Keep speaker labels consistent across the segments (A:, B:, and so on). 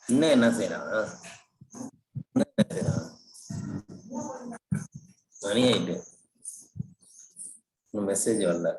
A: இன்னும் என்ன செய்யறான்? மணி ஆயிட்டு மெசேஜ் வரல.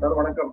B: சார் வணக்கம்.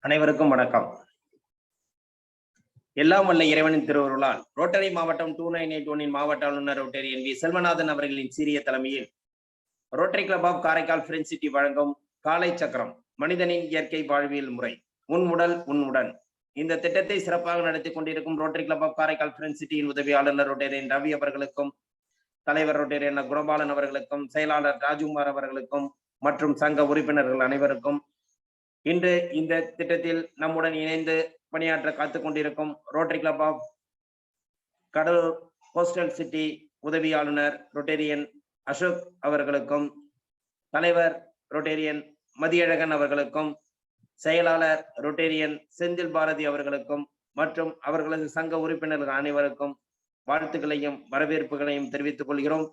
A: அனைவருக்கும் வணக்கம். எல்லாம் வல்ல இறைவனின் திருவருளால் ரோட்டரி மாவட்டம் 2981 மாவட்ட ஆளுநர் ரோட்டரி என் வி செல்வநாதன் அவர்களின் சீரிய தலைமையில் Rotary club of Karaikal Friends City வழங்கும் காலை சக்கரம் மனிதனின் இயற்கை வாழ்வியல் முறை உன் உடல் உன் உடன் இந்த திட்டத்தை சிறப்பாக நடத்தி கொண்டிருக்கும் rotary club of Karaikal friends சிட்டியின் உதவி ஆளுநர் ரோட்டரியன் ரவி அவர்களுக்கும், தலைவர் ரோட்டரியன் குணபாலன் அவர்களுக்கும், செயலாளர் ராஜ்குமார் அவர்களுக்கும் மற்றும் சங்க உறுப்பினர்கள் அனைவருக்கும் இன்று இந்த திட்டத்தில் நம்முடன் இணைந்து பணியாற்ற காத்துக் கொண்டிருக்கும் rotary club of Cuddalore coastal City உதவி ஆளுநர் ரோட்டரியன் அசோக் அவர்களுக்கும், தலைவர் ரோட்டரியன் மதியழகன் அவர்களுக்கும், செயலாளர் ரோட்டரியன் செந்தில் பாரதி அவர்களுக்கும் மற்றும் அவர்களது சங்க உறுப்பினர்கள் அனைவருக்கும் வாழ்த்துக்களையும் வரவேற்புகளையும் தெரிவித்துக் கொள்கிறோம்.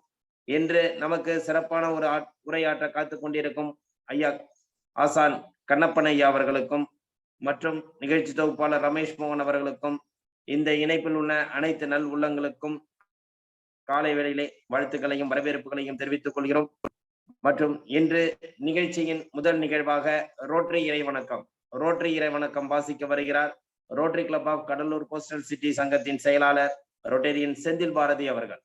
A: என்று நமக்கு சிறப்பான ஒரு உரையாற்ற காத்துக் கொண்டிருக்கும் ஐயா ஆசான் கண்ணப்பன் ஐயா அவர்களுக்கும் மற்றும் நிகழ்ச்சி தொகுப்பாளர் ரமேஷ் மோகன் அவர்களுக்கும் இந்த இணைப்பில் உள்ள அனைத்து நல் உள்ளங்களுக்கும் காலை வேளையிலே வாழ்த்துக்களையும் வரவேற்புகளையும் தெரிவித்துக் கொள்கிறோம். மற்றும் இன்று நிகழ்ச்சியின் முதல் நிகழ்வாக ரோட்டரி இறைவணக்கம் வாசிக்க வருகிறார் Rotary club of Cuddalore coastal City சங்கத்தின் செயலாளர் ரோட்டரியன் செந்தில் பாரதி அவர்கள்.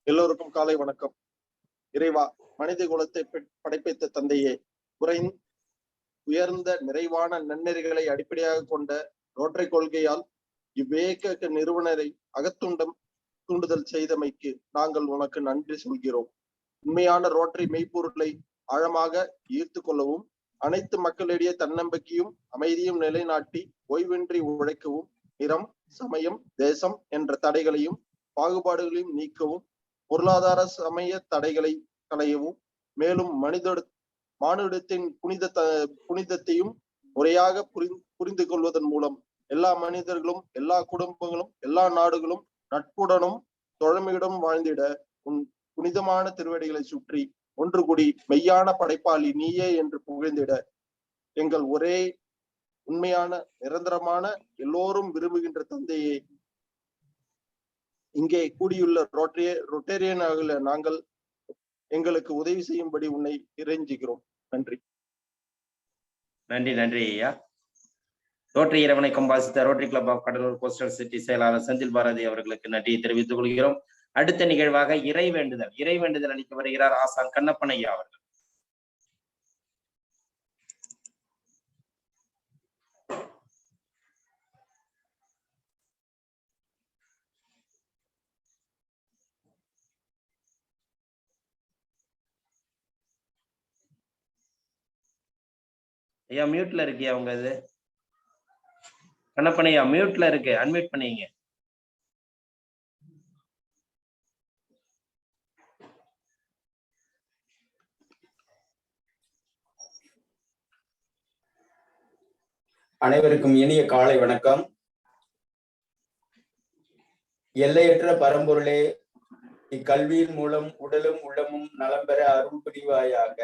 B: எல்லோருக்கும் காலை வணக்கம். இறைவா, மனித குலத்தை படைப்பித்த தந்தையே, உயர்ந்த நிறைவான நன்னெறிகளை அடிப்படையாக கொண்ட ரோட்டரி கொள்கையால் இவ்வேக நிறுவனரை தூண்டுதல் செய்தமைக்கு நாங்கள் உனக்கு நன்றி சொல்கிறோம். உண்மையான ரோட்டரி மெய்ப்பொருளை ஆழமாக ஈர்த்து கொள்ளவும், அனைத்து மக்களிடையே தன்னம்பிக்கையும் அமைதியும் நிலைநாட்டி ஓய்வின்றி உழைக்கவும், நிறம், சமயம், தேசம் என்ற தடைகளையும் பாகுபாடுகளையும் நீக்கவும், பொருளாதார சமய தடைகளை களையவும், மேலும் மானுடத்தின் புனிதத்தையும் முறையாக புரிந்து கொள்வதன் மூலம் எல்லா மனிதர்களும், எல்லா குடும்பங்களும், எல்லா நாடுகளும் நட்புடனும் தொழமையுடன் வாழ்ந்திட உன் புனிதமான திருவடிகளை சுற்றி ஒன்று கூடி மெய்யான படைப்பாளி நீயே என்று புகழ்ந்திட எங்கள் ஒரே உண்மையான நிரந்தரமான எல்லோரும் விரும்புகின்ற தந்தையே, இங்கே கூடியுள்ள ரோட்டரியனாக நாங்கள் எங்களுக்கு உதவி செய்யும்படி உன்னை இறைஞ்சுகிறோம். நன்றி.
A: நன்றி ஐயா. ரோட்டரி இறைவணக்கம் வாசித்த Rotary club of Cuddalore coastal City செயலாளர் செந்தில் பாரதி அவர்களுக்கு நன்றியை தெரிவித்துக் கொள்கிறோம். அடுத்த நிகழ்வாக இறை வேண்டுதல் அளிக்க வருகிறார் ஆசான் கண்ணப்பன் ஐயா அவர்கள். ஐயா மியூட்ல இருக்கியா உங்க இது? கண்ணப்பன் ஐயா மியூட்ல இருக்கு, அன்மியூட் பண்ணீங்க.
C: அனைவருக்கும் இனிய காலை வணக்கம். எல்லையற்ற பரம்பொருளே, இக்கல்வியின் மூலம் உடலும் உள்ளமும் நலம் பெற அருள் புரிவாயாக.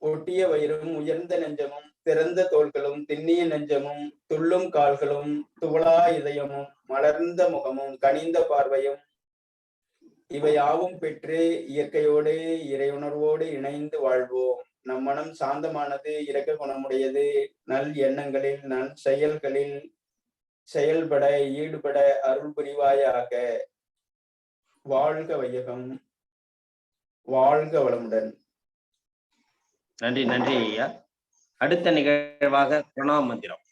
C: ஒட்டிய வயிறும் உயர்ந்த நெஞ்சமும் திறந்த தோள்களும் திண்ணிய நெஞ்சமும் துள்ளும் கால்களும் துவளா இதயமும் மலர்ந்த முகமும் கனிந்த பார்வையும் இவையாவும் பெற்று இயற்கையோடு இறையுணர்வோடு இணைந்து வாழ்வோம். நம் மனம் சாந்தமானது, இரக்க குணமுடையது, நல் எண்ணங்களில் நல் செயல்களில் செயல்பட ஈடுபட அருள் புரிவாயாக. வாழ்க வையகம், வாழ்க வளமுடன்.
A: நன்றி ஐயா. அடுத்த நிகழ்வாக பிரணாம மந்திரம்.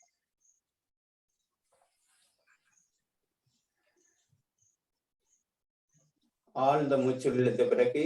C: ஆழ்ந்த மூச்சு இழுத்த பிறகு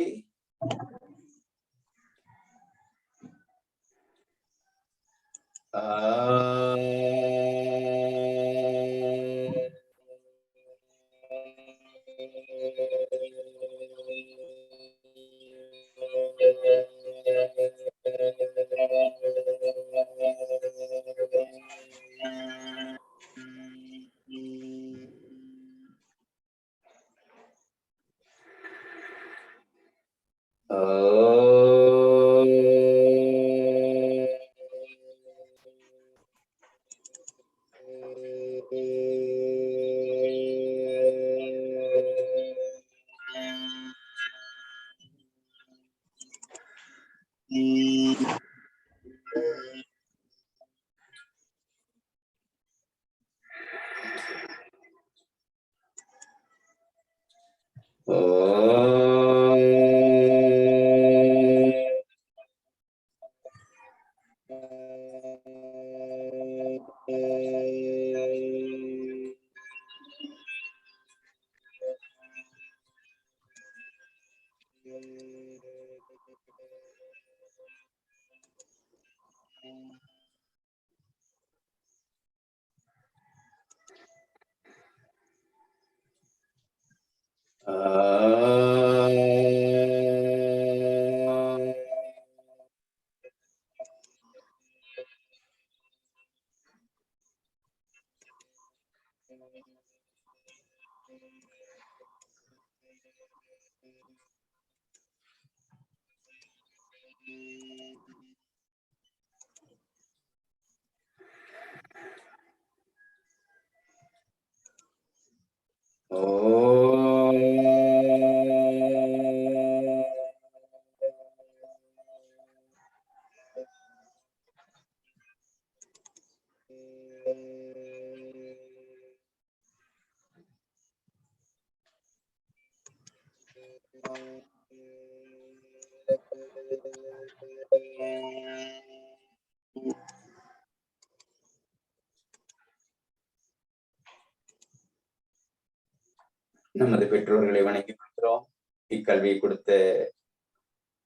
C: நமது பெற்றோர்களை வணங்கி கொள்கிறோம். இக்கல்வியை கொடுத்த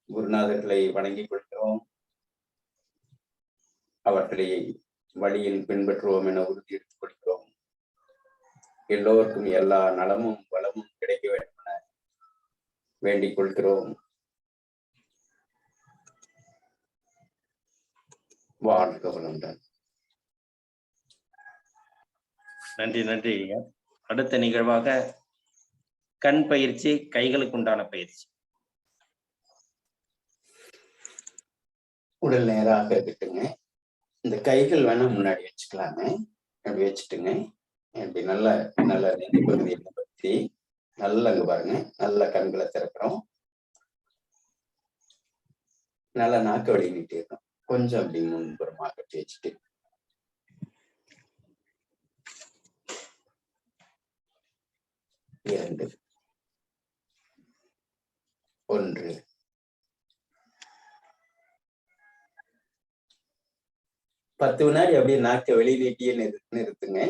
C: குருநாதர்களை வணங்கி கொள்கிறோம். அவர்களை வழியில் பின்பற்றுவோம் என உறுதி எடுத்துக் கொள்கிறோம். எல்லோருக்கும் எல்லா நலமும் வளமும் கிடைக்க வேண்டும் என வேண்டிக் கொள்கிறோம். வாழ்க வளமுடன்.
A: நன்றி நன்றி. அடுத்த நிகழ்வாக கண் பயிற்சி, கைகளுக்கு உண்டான பயிற்சி.
C: உடல் நேராக இருக்கட்டுங்க. இந்த கைகள் வேணா முன்னாடி வச்சுக்கலாங்க. அப்படி வச்சுட்டுங்க. இப்படி நல்ல நல்ல நெஞ்சு பகுதியை பற்றி நல்லா அங்க பாருங்க. நல்ல கண்களை திறக்கிறோம். நல்லா நாக்க வழி நீட்டிடுறோம். கொஞ்சம் அப்படி முன்புறமா கட்டி வச்சுட்டு 2 1 10 வினாடி அப்படியே நாக்க வெளி நீட்டியே நிறுத்துங்க.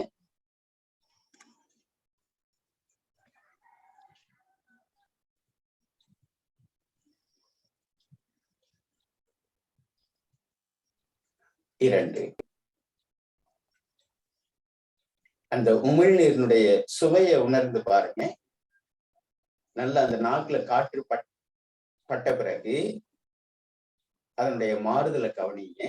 C: இரண்டு. அந்த உமிழ்நீரினுடைய சுவையை உணர்ந்து பாருங்க. நல்லா அந்த நாக்குல காற்று பட்ட பிறகு அதனுடைய மாறுதலை கவனிங்க.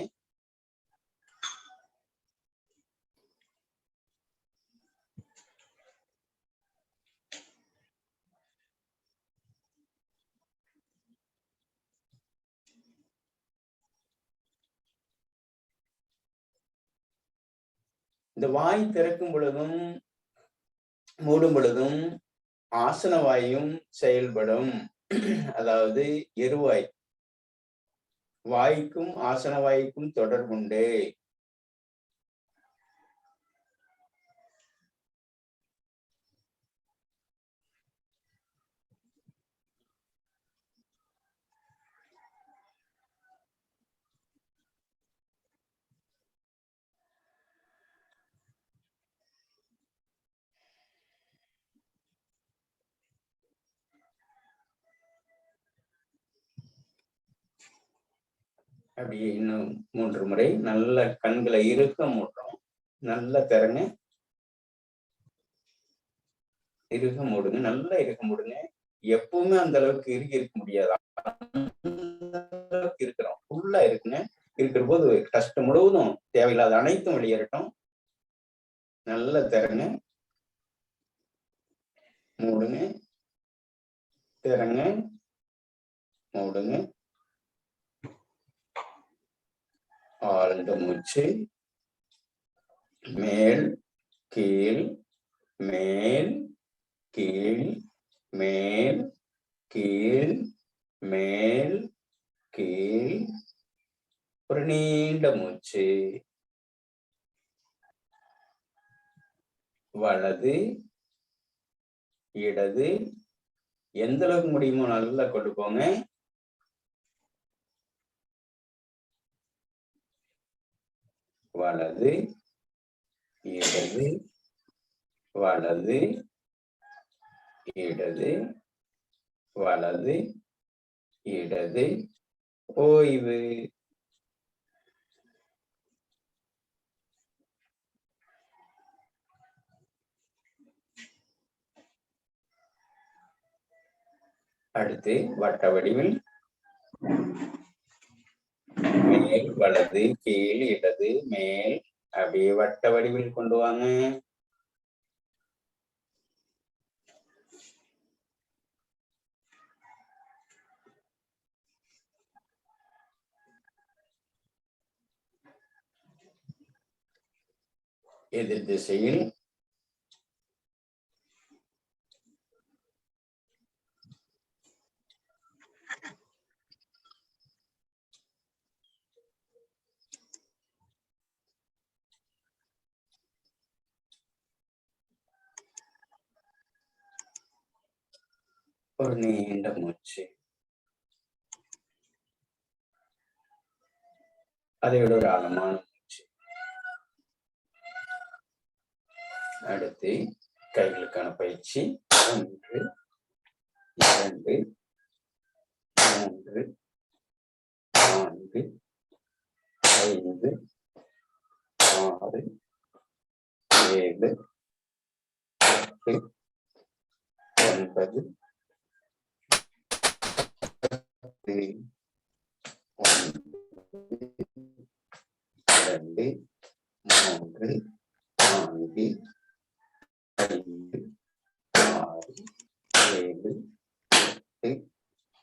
C: இந்த வாய் திறக்கும் பொழுதும் மூடும் பொழுதும் ஆசன வாயும் செயல்படும். அதாவது எருவாய் வாய்க்கும் ஆசன வாய்க்கும் தொடர்புண்டு. அப்படியே இன்னும் 3 முறை நல்ல கண்களை இறுக்க மூடுறோம். நல்லா திறங்க. இறுக மூடுங்க. நல்லா இறுக மூடுங்க. எப்பவுமே அந்த அளவுக்கு இறுகி இருக்க முடியாது. இருக்கிறோம் ஃபுல்லா இருக்குங்க. இருக்கிற போது கஷ்டம் முழுவதும் தேவையில்லாத அனைத்தும் வெளியேறட்டும். நல்லா திறங்க. மூடுங்க. திறங்க. மூடுங்க. ஆழ்ந்த மூச்சு. மேல் கீழ் மேல் கீழ் மேல் கீழ் மேல் கீழ். ஒரு நீண்ட மூச்சு. வலது இடது எந்த அளவுக்கு முடியுமோ நல்லா கொண்டு போங்க. வலது இடது வலது இடது வலது இடது. ஓய்வு. அடுத்து வட்ட வடிவில் மேல் வலது கீழ் இடது மேல் அப்படியே வட்ட வடிவில் கொண்டு வாங்க. எதிர் திசையில் ஒரு நீண்ட மூச்சு. அதை விட ஒரு ஆழமான மூச்சு. அடுத்து கைகளுக்கான பயிற்சி. 1 2 3 4 5 6 7 8 9 2 3 4 5 6 7 8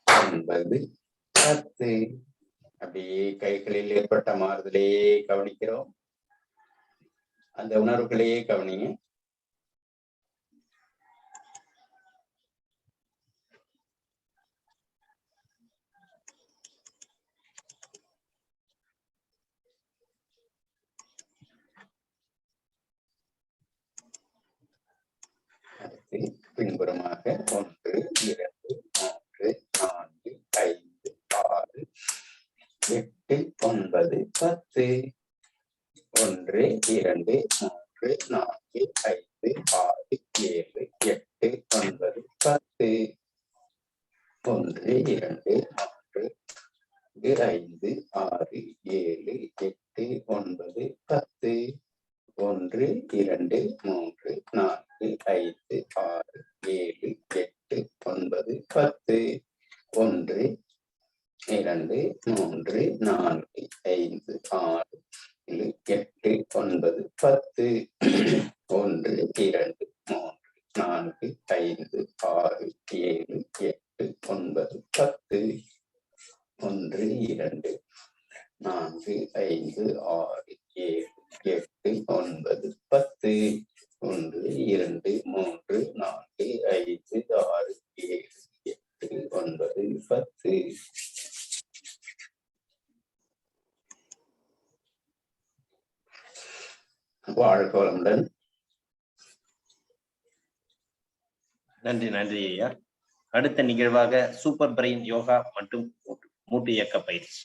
C: 9 10. அப்படியே கைகளில் ஏற்பட்ட மாறுதலையே கவனிக்கிறோம். அந்த உணர்வுகளையே கவனிங்க. அடுத்து பின்புறமாக 1 2 3 4 5 6 8 9 10. 1 2 3 4 5 6 7 8 9 10. 1 2 3 5 6 7 8 9 10. 1 2 3 4 5 6 7 8 9 10. 1 2 3 4 5 6 7 8 9 10. 1 2 3 4 5 6 7 8 9 10. 1 2 4 5 6 7 8 9 10. 1 2 3 4 5 6 7 8 9 10. வாழ்க வளமுடன்.
A: நன்றி நன்றி ஐயா. அடுத்த நிகழ்வாக சூப்பர் பிரெயின் யோகா மற்றும் மூட்டு இயக்க பயிற்சி.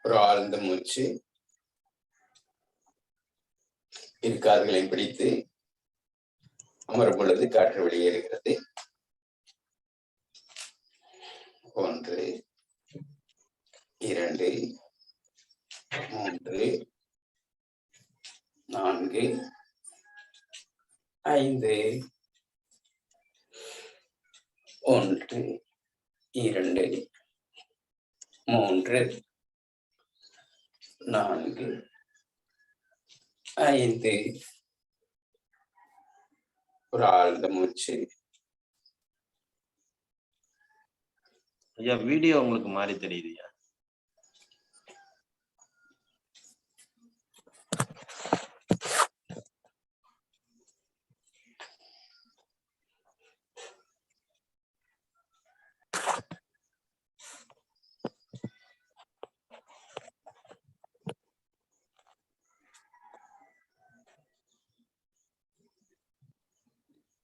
C: ஒரு ஆழ்ந்த மூச்சு. இரு கால்களை பிடித்து அமரும் பொழுது காற்று வெளியேறுகிறது. 1 2 3 4 5. 1 2 3 4 5. ஒரு ஆழ்ந்த மூச்சு.
A: ஐயா வீடியோ உங்களுக்கு மாறி தெரியுது ஐயா.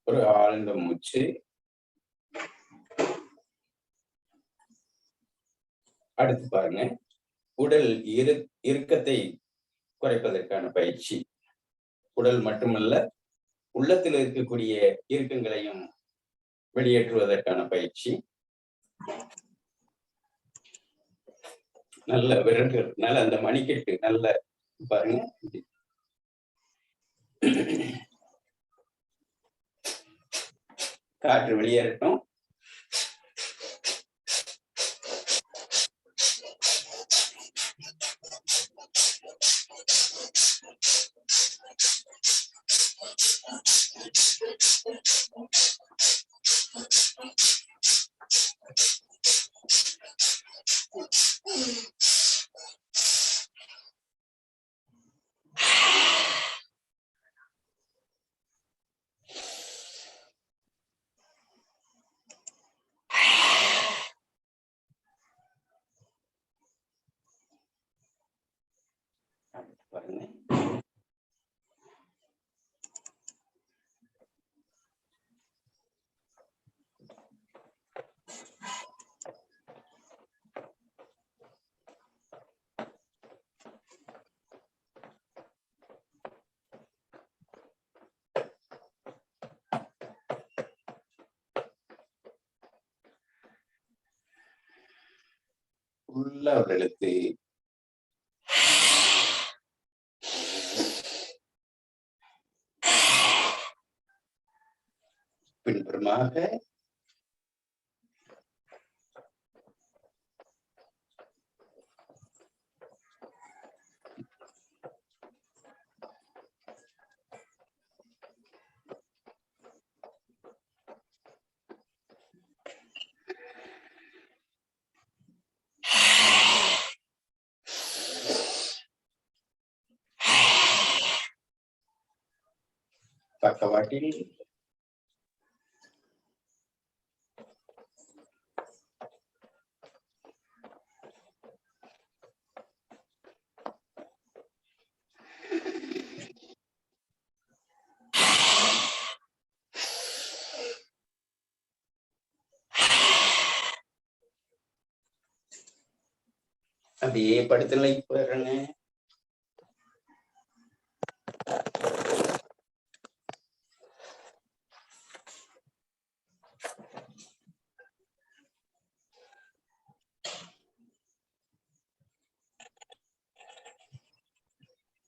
C: ஒரு ஆழ்ந்த மூச்சு. அடுத்து பாருங்க, உடல் இறுக்கத்தை குறைப்பதற்கான பயிற்சி. உடல் மட்டுமல்ல, உள்ளத்தில் இருக்கக்கூடிய இறுக்கங்களையும் வெளியேற்றுவதற்கான பயிற்சி. நல்ல விரல்கள், நல்ல அந்த மணிக்கட்டு நல்ல பாருங்க. காற்று வெளியேறட்டும். உள்ள ஒரு இழுத்து பின்புறமாக பக்கவாட்டில் அப்படியே படுத்துல போயிடுறேங்க.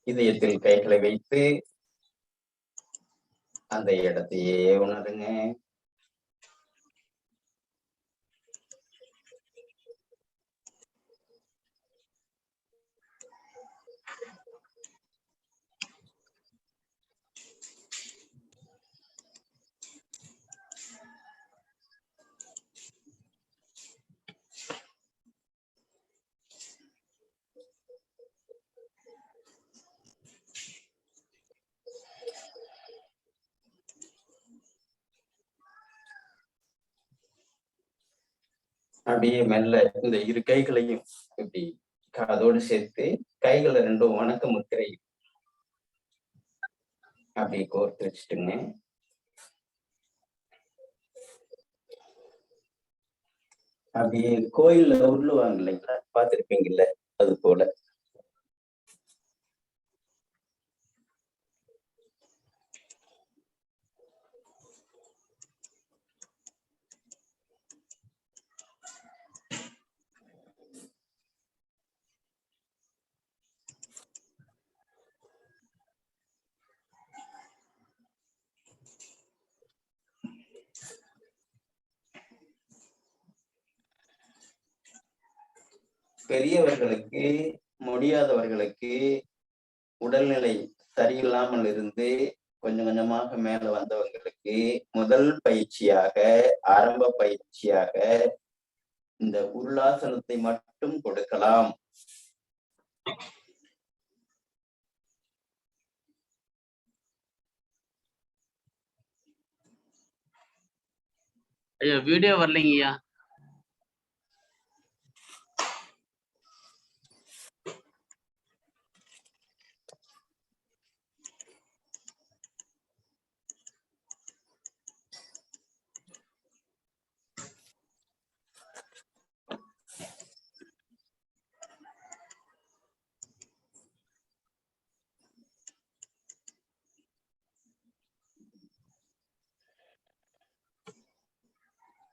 C: இதயத்தில் கைகளை வைத்து அந்த இடத்தையே உணருங்க. அப்படியே மெல்ல இந்த இரு கைகளையும் இப்படி காதோடு சேர்த்து கைகளை ரெண்டும் வணக்க முத்திரை அப்படி கோர்த்து வச்சுட்டுங்க. அப்படியே கோயில்ல உருளுவாங்க இல்லைங்களா, பார்த்திருப்பீங்கல்ல, அது போல பெரியவர்களுக்கு, முடியாதவர்களுக்கு, உடல்நிலை சரியில்லாமல் இருந்து கொஞ்சம் கொஞ்சமாக மேல வந்தவங்களுக்கு முதல் பயிற்சியாக, ஆரம்ப பயிற்சியாக இந்த உருளாசனத்தை மட்டும் கொடுக்கலாம்.
D: ஐயா வீடியோ வரலைங்கய்யா.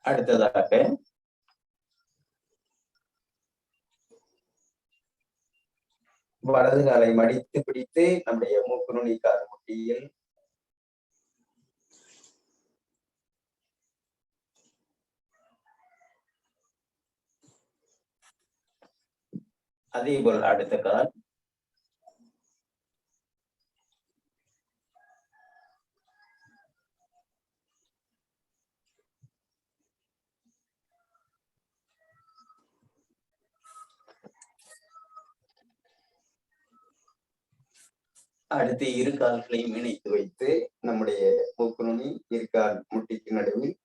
C: அடுத்ததாக வலது காலை மடித்து பிடித்து நம்முடைய மூக்கு நுனி காது முட்டியில் அதே போல் அடுத்த கால் அடுத்து இரு கால்களையும் இணைத்து வைத்து நம்முடைய மூக்கு நுனி இரு கால் முட்டிக்கு நடுவில்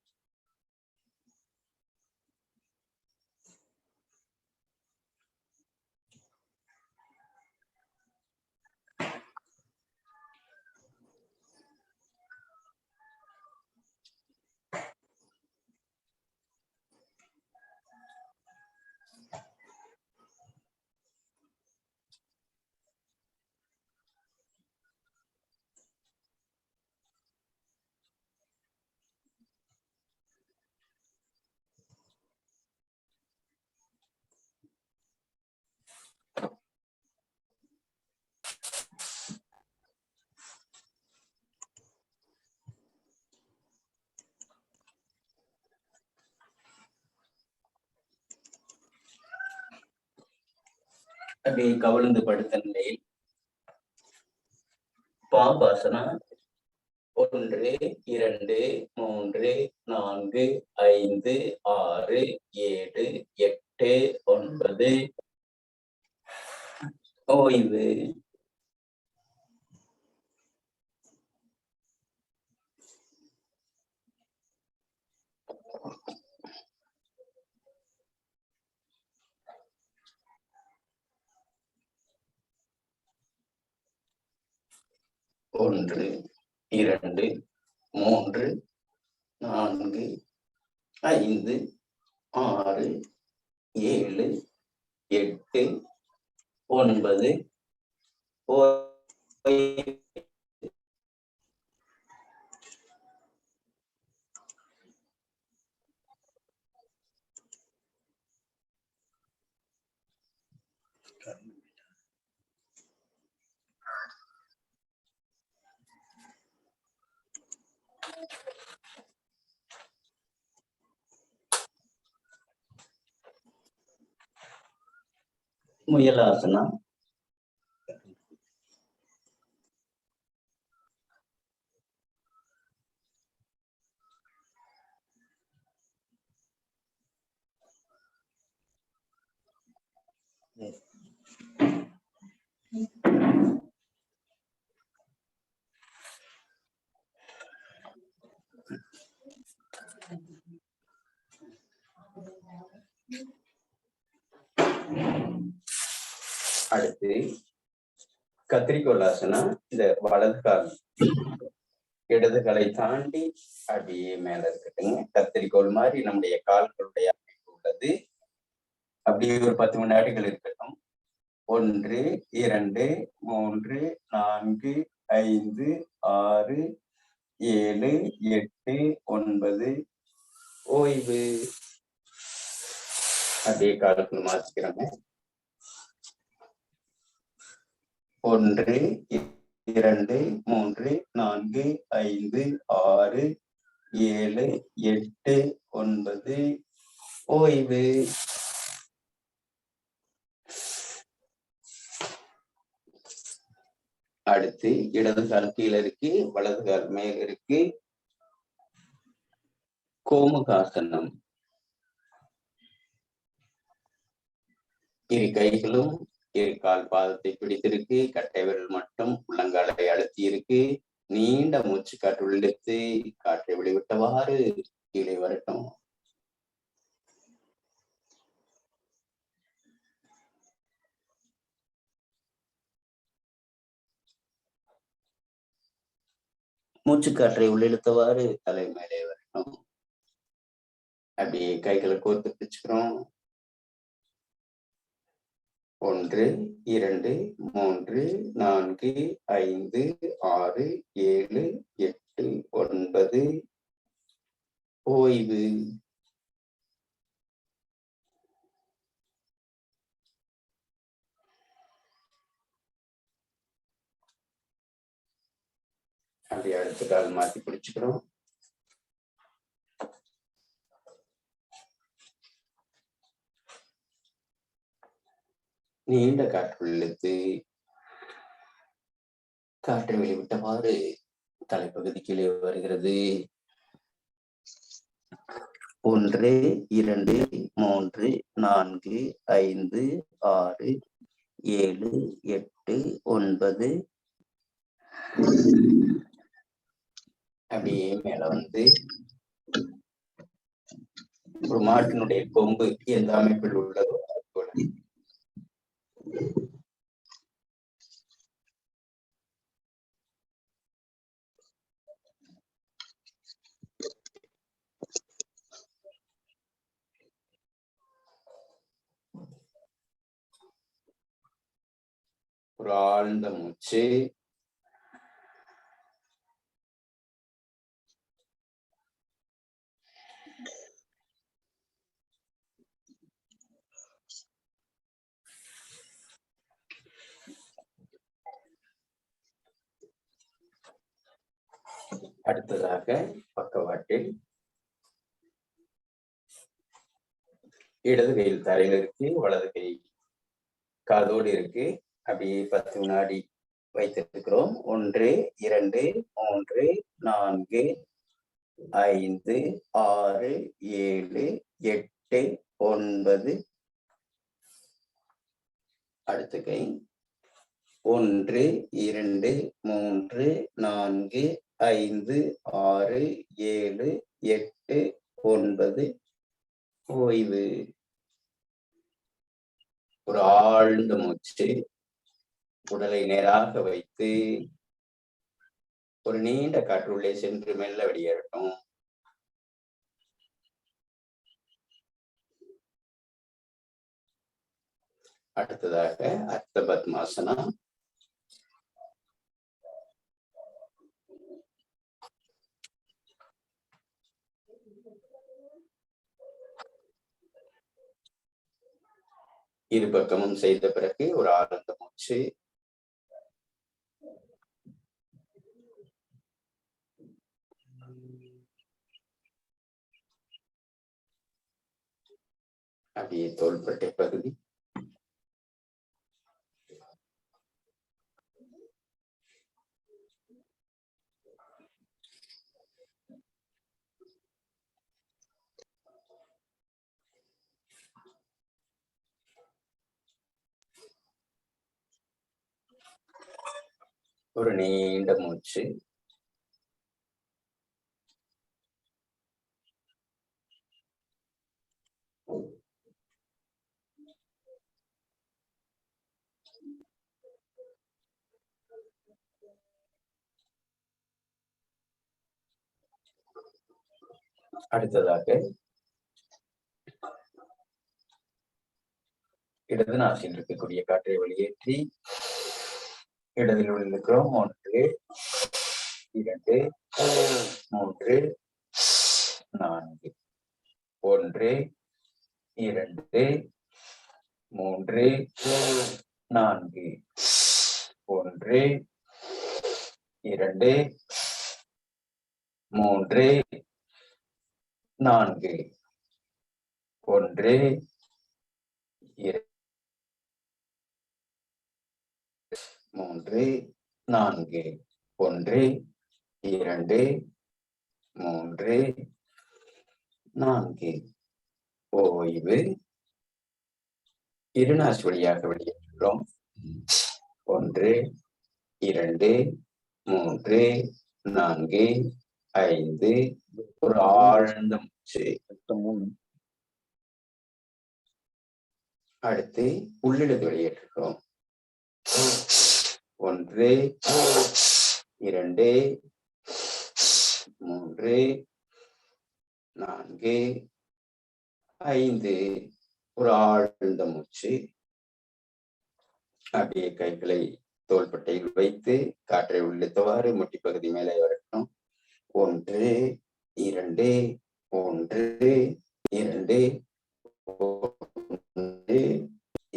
C: அப்படியே கவிழ்ந்து படுத்த நிலையில் பாபாசனா 1 2 3 4 5 6 7 8 9 ஓய்வு. ஒன்று 2 3 4 5 6 7 8 9 ஓய்வு. முயலாசனா அடுத்து கத்திரிக்கோள் ஆசனா. இந்த வலது கால் இடது காலை தாண்டி அப்படியே மேல இருக்கட்டுங்க. கத்திரிக்கோள் மாதிரி நம்முடைய கால்களுடைய அமைப்பு உள்ளது. அப்படியே ஒரு 10 வினாடிகள் இருக்கட்டும். 1 2 3 4 5 6 7 8 9 ஓய்வு. அப்படியே காலுக்குள் மாத்திக்கிறோங்க. 1 2 3 4 5 6 7 8 9 ஓய்வு. அடுத்து இடது கால் கீழே இருக்கு, வலது கால் மேல இருக்கு. கோமுகாசனம். இரு கைகளும் இரு கால் பாதத்தை பிடித்திருக்கு. கட்டை விரல் மட்டும் உள்ளங்காலை அழுத்தி இருக்கு. நீண்ட மூச்சு காற்று உள்ளிழுத்து காற்றை வெளிவிட்டவாறு கீழே வரட்டும். மூச்சு காற்றை உள்ளிழுத்தவாறு தலை மேலே வரட்டும். அப்படியே கைகளை கோர்த்து பிடிச்சுக்கிறோம். 1 2 3 4 5 6 7 8 9 ஓய்வு. அப்படியே அடுத்த கால் மாத்தி பிடிச்சுக்கிறோம். நீண்ட காற்று இழுத்து காற்றை வெளிவிட்டவாறு தலைப்பகுதி கீழே வருகிறது. 1 2 3 4 5 6 7 8 9 அப்படியே மேல வந்து ஒரு மாட்டினுடைய கொம்பு எந்த அமைப்பில் உள்ளதோ அது போல ஒரு ஆழ்ந்த மூச்சு. அடுத்ததாக பக்கவாட்டில் இடது கையில் தரையில் இருக்கு, வலது கை காதோடு இருக்கு. அப்படியே 10 வினாடி வைத்திருக்கிறோம். 1 2 3 4 5 6 7 8 9. அடுத்த கை 1 2 3 4 5 6 7 8 9. ஓய்வு. ஒரு ஆழ்ந்த மூச்சு. உடலை நேராக வைத்து ஒரு நீண்ட காற்றுள்ளே சென்று மெல்ல வெளியேறட்டும். அடுத்ததாக அர்த்த பத்மாசனம். இரு பக்கமும் செய்த பிறகு ஒரு ஆழ்ந்த மூச்சு. அப்படியே தோள்பட்டை பகுதி, ஒரு நீண்ட மூச்சு. அடுத்ததாக இடது நாசில் இருக்கக்கூடிய காற்றை வெளியேற்றி இடதில் இருக்கிறோம். 1 2 3 4. 1 2 3 4. 1 2 3 4. 1 2 3 4. 1 2 3 4. ஓய்வு. இருநாசி வழியாக வெளியேற்றுகிறோம். 1 2 3 4 5. ஒரு ஆழ்ந்த மூச்சு. அடுத்து உள்ளிடது வெளியேற்றுகிறோம். 1 2 3 4 5. ஒரு ஆழ்ந்த மூச்சு. அப்படியே கைகளை தோள்பட்டையில் வைத்து காற்றை உள்ளித்தவாறு முட்டி பகுதி மேலே வரட்டும். 1 2 1 2 1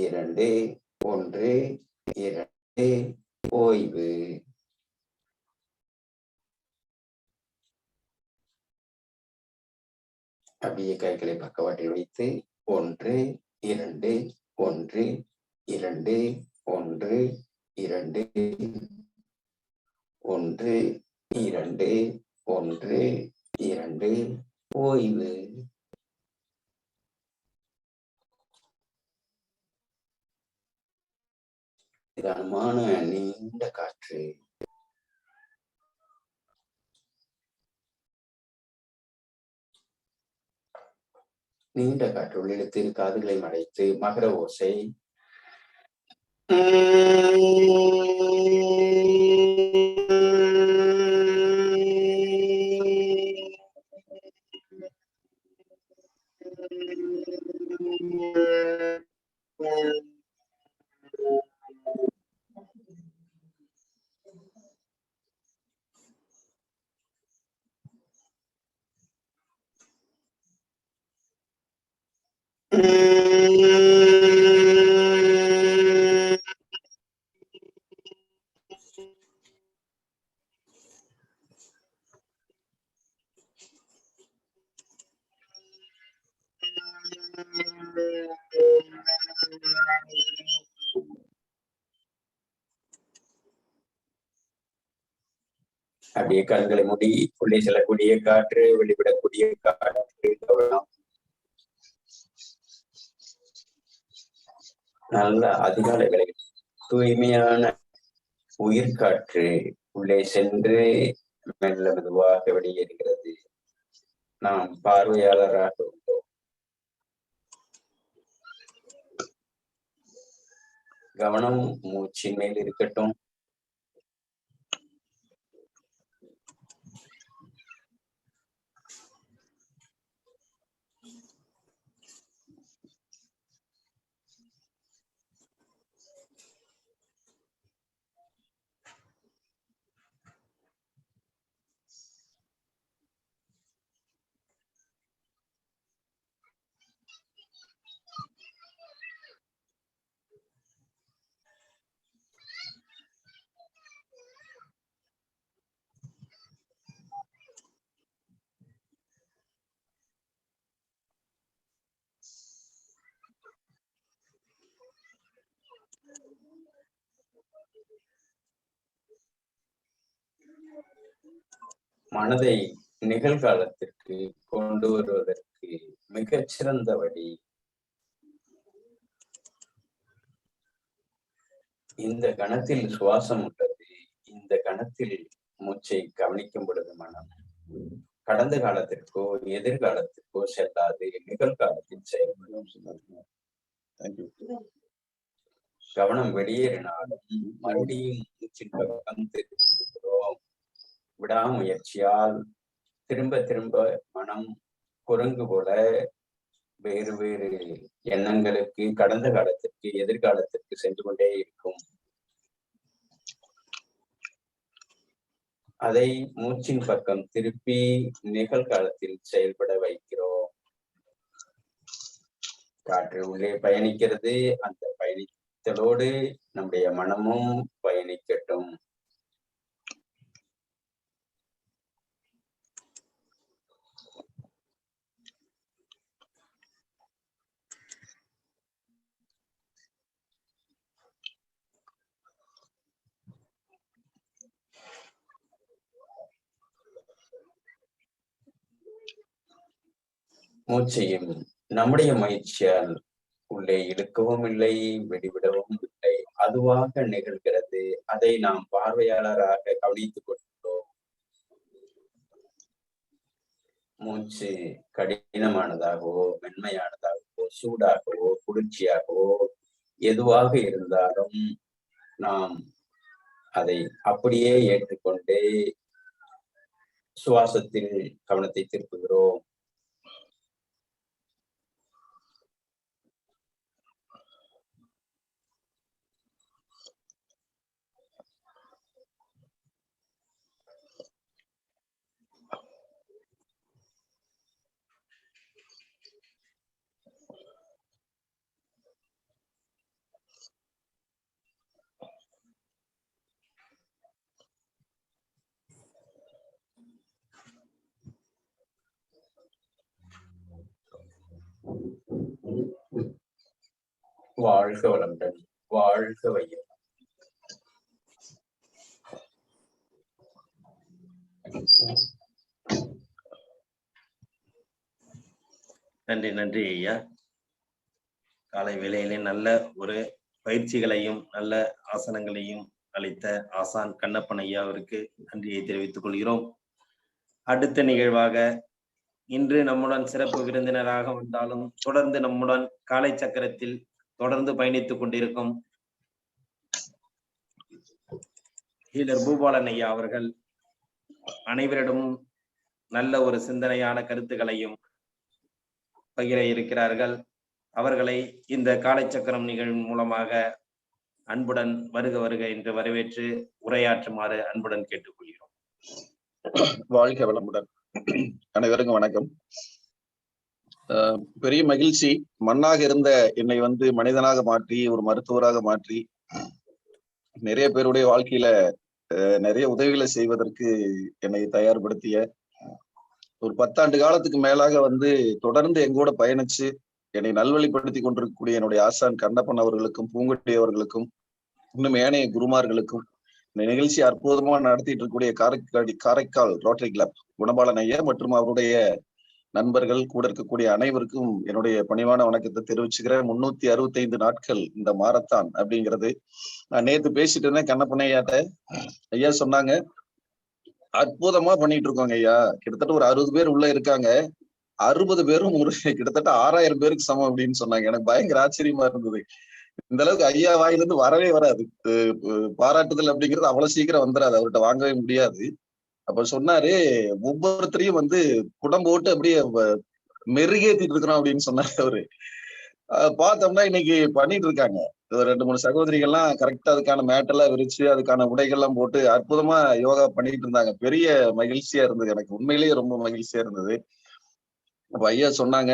C: 2 1 2. ஓய்வு. அப்படியே கைகளை பக்கவாட்டில் வைத்து 1 2 1 2 1 2 1 2 1 2. ஓய்வு. நிதானமான நீண்ட காற்று. நீண்ட காற்று உள்ளிழுத்து காதுகளை மடைத்து மகர ஓசை. அப்படியே கண்களை மூடி உள்ளே செல்லக்கூடிய காற்று, வெளிவிடக்கூடிய காற்று கவனம். நல்ல அதிகாலை வேளையில் தூய்மையான உயிர்காற்று உள்ளே சென்று மெல்ல மெதுவாக வெளியேறுகிறது. நாம் பார்வையாளராக உள்ளோம். கவனம் மூச்சின் மேல் இருக்கட்டும். மனதை நிகழ்காலத்திற்கு கொண்டு வருவதற்கு மிகச்சிறந்த வழி இந்த கணத்தில் சுவாசம் உள்ளது. இந்த கணத்தில் மூச்சை கவனிக்கும் பொழுது மனம் கடந்த காலத்திற்கோ எதிர்காலத்திற்கோ செல்லாது நிகழ்காலத்தில் செயல்படும். கவனம் வெளியேறினாலும் மறுபடியும் மூச்சின் பக்கம் திரும்புகிறோம். விடாமுயற்சியால் திரும்ப திரும்ப மனம் குரங்கு போல வேறு வேறு எண்ணங்களுக்கு கடந்த காலத்திற்கு எதிர்காலத்திற்கு சென்று கொண்டே இருக்கும். அதை மூச்சின் பக்கம் திருப்பி நிகழ்காலத்தில் செயல்பட வைக்கிறோம். காற்று உள்ளே பயணிக்கிறது. அந்த பயணித்தலோடு நம்முடைய மனமும் பயணிக்கட்டும். மூச்சையும் நம்முடைய முயற்சியால் உள்ளே இழுக்கவும் இல்லை, வெளிவிடவும் இல்லை. அதுவாக நிகழ்கிறது. அதை நாம் பார்வையாளராக கவனித்துக் கொள்கிறோம். மூச்சு கடினமானதாகவோ மென்மையானதாகவோ சூடாகவோ குளிர்ச்சியாகவோ எதுவாக இருந்தாலும் நாம் அதை அப்படியே ஏற்றுக்கொண்டு சுவாசத்தில் கவனத்தை திருப்புகிறோம். வாழ்க வளமுடன், வாழ்க வையம்.
A: நன்றி நன்றி ஐயா. காலை வேளையிலே நல்ல ஒரு பயிற்சிகளையும் நல்ல ஆசனங்களையும் அளித்த ஆசான் கண்ணப்பன் ஐயா அவருக்கு நன்றியை தெரிவித்துக் கொள்கிறோம். அடுத்த நிகழ்வாக இன்று நம்முடன் சிறப்பு விருந்தினராக வந்தாலும் தொடர்ந்து நம்முடன் காலை சக்கரத்தில் தொடர்ந்து பயணித்துக் கொண்டிருக்கும் ஹீலர் பூபாலன் ஐயா அவர்கள் அனைவரிடமும் நல்ல ஒரு சிந்தனையான கருத்துக்களையும் பகிர இருக்கிறார்கள். அவர்களை இந்த காலை சக்கரம் நிகழ்வின் மூலமாக அன்புடன் வருக வருக என்று வரவேற்று உரையாற்றுமாறு அன்புடன் கேட்டுக்கொள்கிறோம்.
B: வாழ்க வளமுடன். அனைவருக்கும் வணக்கம். பெரிய மகிழ்ச்சி. மண்ணாக இருந்த என்னை மனிதனாக மாற்றி ஒரு மருத்துவராக மாற்றி நிறைய பேருடைய வாழ்க்கையில நிறைய உதவிகளை செய்வதற்கு என்னை தயார்படுத்திய ஒரு 10 ஆண்டு காலத்துக்கு மேலாக தொடர்ந்து எங்கூட பயணிச்சு என்னை நல்வழிப்படுத்தி கொண்டிருக்கக்கூடிய என்னுடைய ஆசான் கண்ணப்பன் அவர்களுக்கும் பூங்குட்டி அவர்களுக்கும் இன்னும் ஏனைய குருமார்களுக்கும் இந்த நிகழ்ச்சி அற்புதமா நடத்திட்டு இருக்கக்கூடிய காரைக்கால் ரோட்டரி கிளப் குணபாலன் ஐயா மற்றும் அவருடைய நண்பர்கள் கூட இருக்கக்கூடிய அனைவருக்கும் என்னுடைய பணிவான வணக்கத்தை தெரிவிச்சுக்கிறேன். 365 நாட்கள் இந்த மாரத்தான் அப்படிங்கிறது. நான் நேத்து பேசிட்டு இருந்தேன் கண்ணப்பண்ண ஐயாட்ட. ஐயா சொன்னாங்க, அற்புதமா பண்ணிட்டு இருக்கோங்க ஐயா, கிட்டத்தட்ட ஒரு 60 பேர் உள்ள இருக்காங்க, 60 பேரும் ஒரு கிட்டத்தட்ட 6000 பேருக்கு சமம் அப்படின்னு சொன்னாங்க. எனக்கு பயங்கர ஆச்சரியமா இருந்தது. இந்த அளவுக்கு ஐயா வாயிலிருந்து வரவே வராது. பாராட்டுதல் அப்படிங்கிறது அவ்வளவு சீக்கிரம் வந்துடாது, அவர்கிட்ட வாங்கவே முடியாது. அப்ப சொன்னாரு, ஒவ்வொருத்தரையும் வந்து குடம் போட்டு அப்படியே மெருகேத்திட்டு இருக்கிறோம் அப்படின்னு சொன்னாரு அவரு. பார்த்தோம்னா இன்னைக்கு பண்ணிட்டு இருக்காங்க. 2-3 சகோதரிகள்லாம் கரெக்டா அதுக்கான மேட்டெல்லாம் விரிச்சு அதுக்கான உடைகள்லாம் போட்டு அற்புதமா யோகா பண்ணிட்டு இருந்தாங்க. பெரிய மகிழ்ச்சியா இருந்தது, எனக்கு உண்மையிலேயே ரொம்ப மகிழ்ச்சியா இருந்தது. அப்ப ஐயா சொன்னாங்க,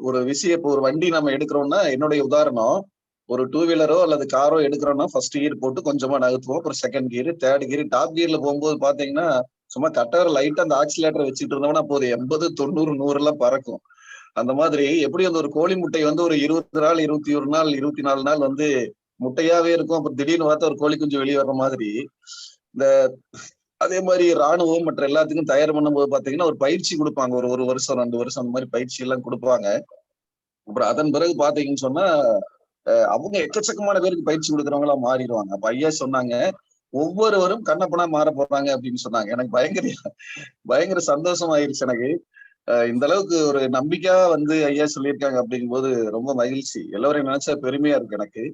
B: ஒரு விஷயம், இப்போ ஒரு வண்டி நம்ம எடுக்கிறோம்னா, என்னுடைய உதாரணம், ஒரு 2 வீலரோ அல்லது காரோ எடுக்கிறோம்னா ஃபர்ஸ்ட் கியர் போட்டு கொஞ்சமா நகர்த்துவோம், அப்புறம் second gear, third gear. Top கியர்ல போகும்போது பாத்தீங்கன்னா சும்மா கட்டவர் லைட்டா அந்த ஆக்சிலேட்டரை வச்சுட்டு இருந்தோம்னா போதும் 80, 90, 100 எல்லாம் பறக்கும். அந்த மாதிரி எப்படி அந்த ஒரு கோழி முட்டை வந்து ஒரு 20 நாள், 21 நாள், 24 நாள் வந்து முட்டையாவே இருக்கும், அப்புறம் திடீர்னு பார்த்தா ஒரு கோழி குஞ்சு வெளியே வர்ற மாதிரி, இந்த அதே மாதிரி ராணுவம் மற்ற எல்லாத்துக்கும் தயார் பண்ணும்போது பாத்தீங்கன்னா ஒரு பயிற்சி கொடுப்பாங்க, ஒரு வருஷம் 2 வருஷம் அந்த மாதிரி பயிற்சி எல்லாம் கொடுப்பாங்க. அப்புறம் அதன் பிறகு பாத்தீங்கன்னு சொன்னா அவங்க எக்கச்சக்கமான பேருக்கு பயிற்சி கொடுக்குறவங்களா மாறிடுவாங்க. அப்ப ஐயா சொன்னாங்க, ஒவ்வொருவரும் கண்ணப்பனா மாற போறாங்க அப்படின்னு சொன்னாங்க. எனக்கு பயங்கர சந்தோஷம் ஆயிருச்சு எனக்கு. இந்த அளவுக்கு ஒரு நம்பிக்கையா வந்து ஐயா சொல்லியிருக்காங்க அப்படிங்கும்போது ரொம்ப மகிழ்ச்சி. எல்லோரையும் நினைச்சா பெருமையா இருக்கு எனக்கு.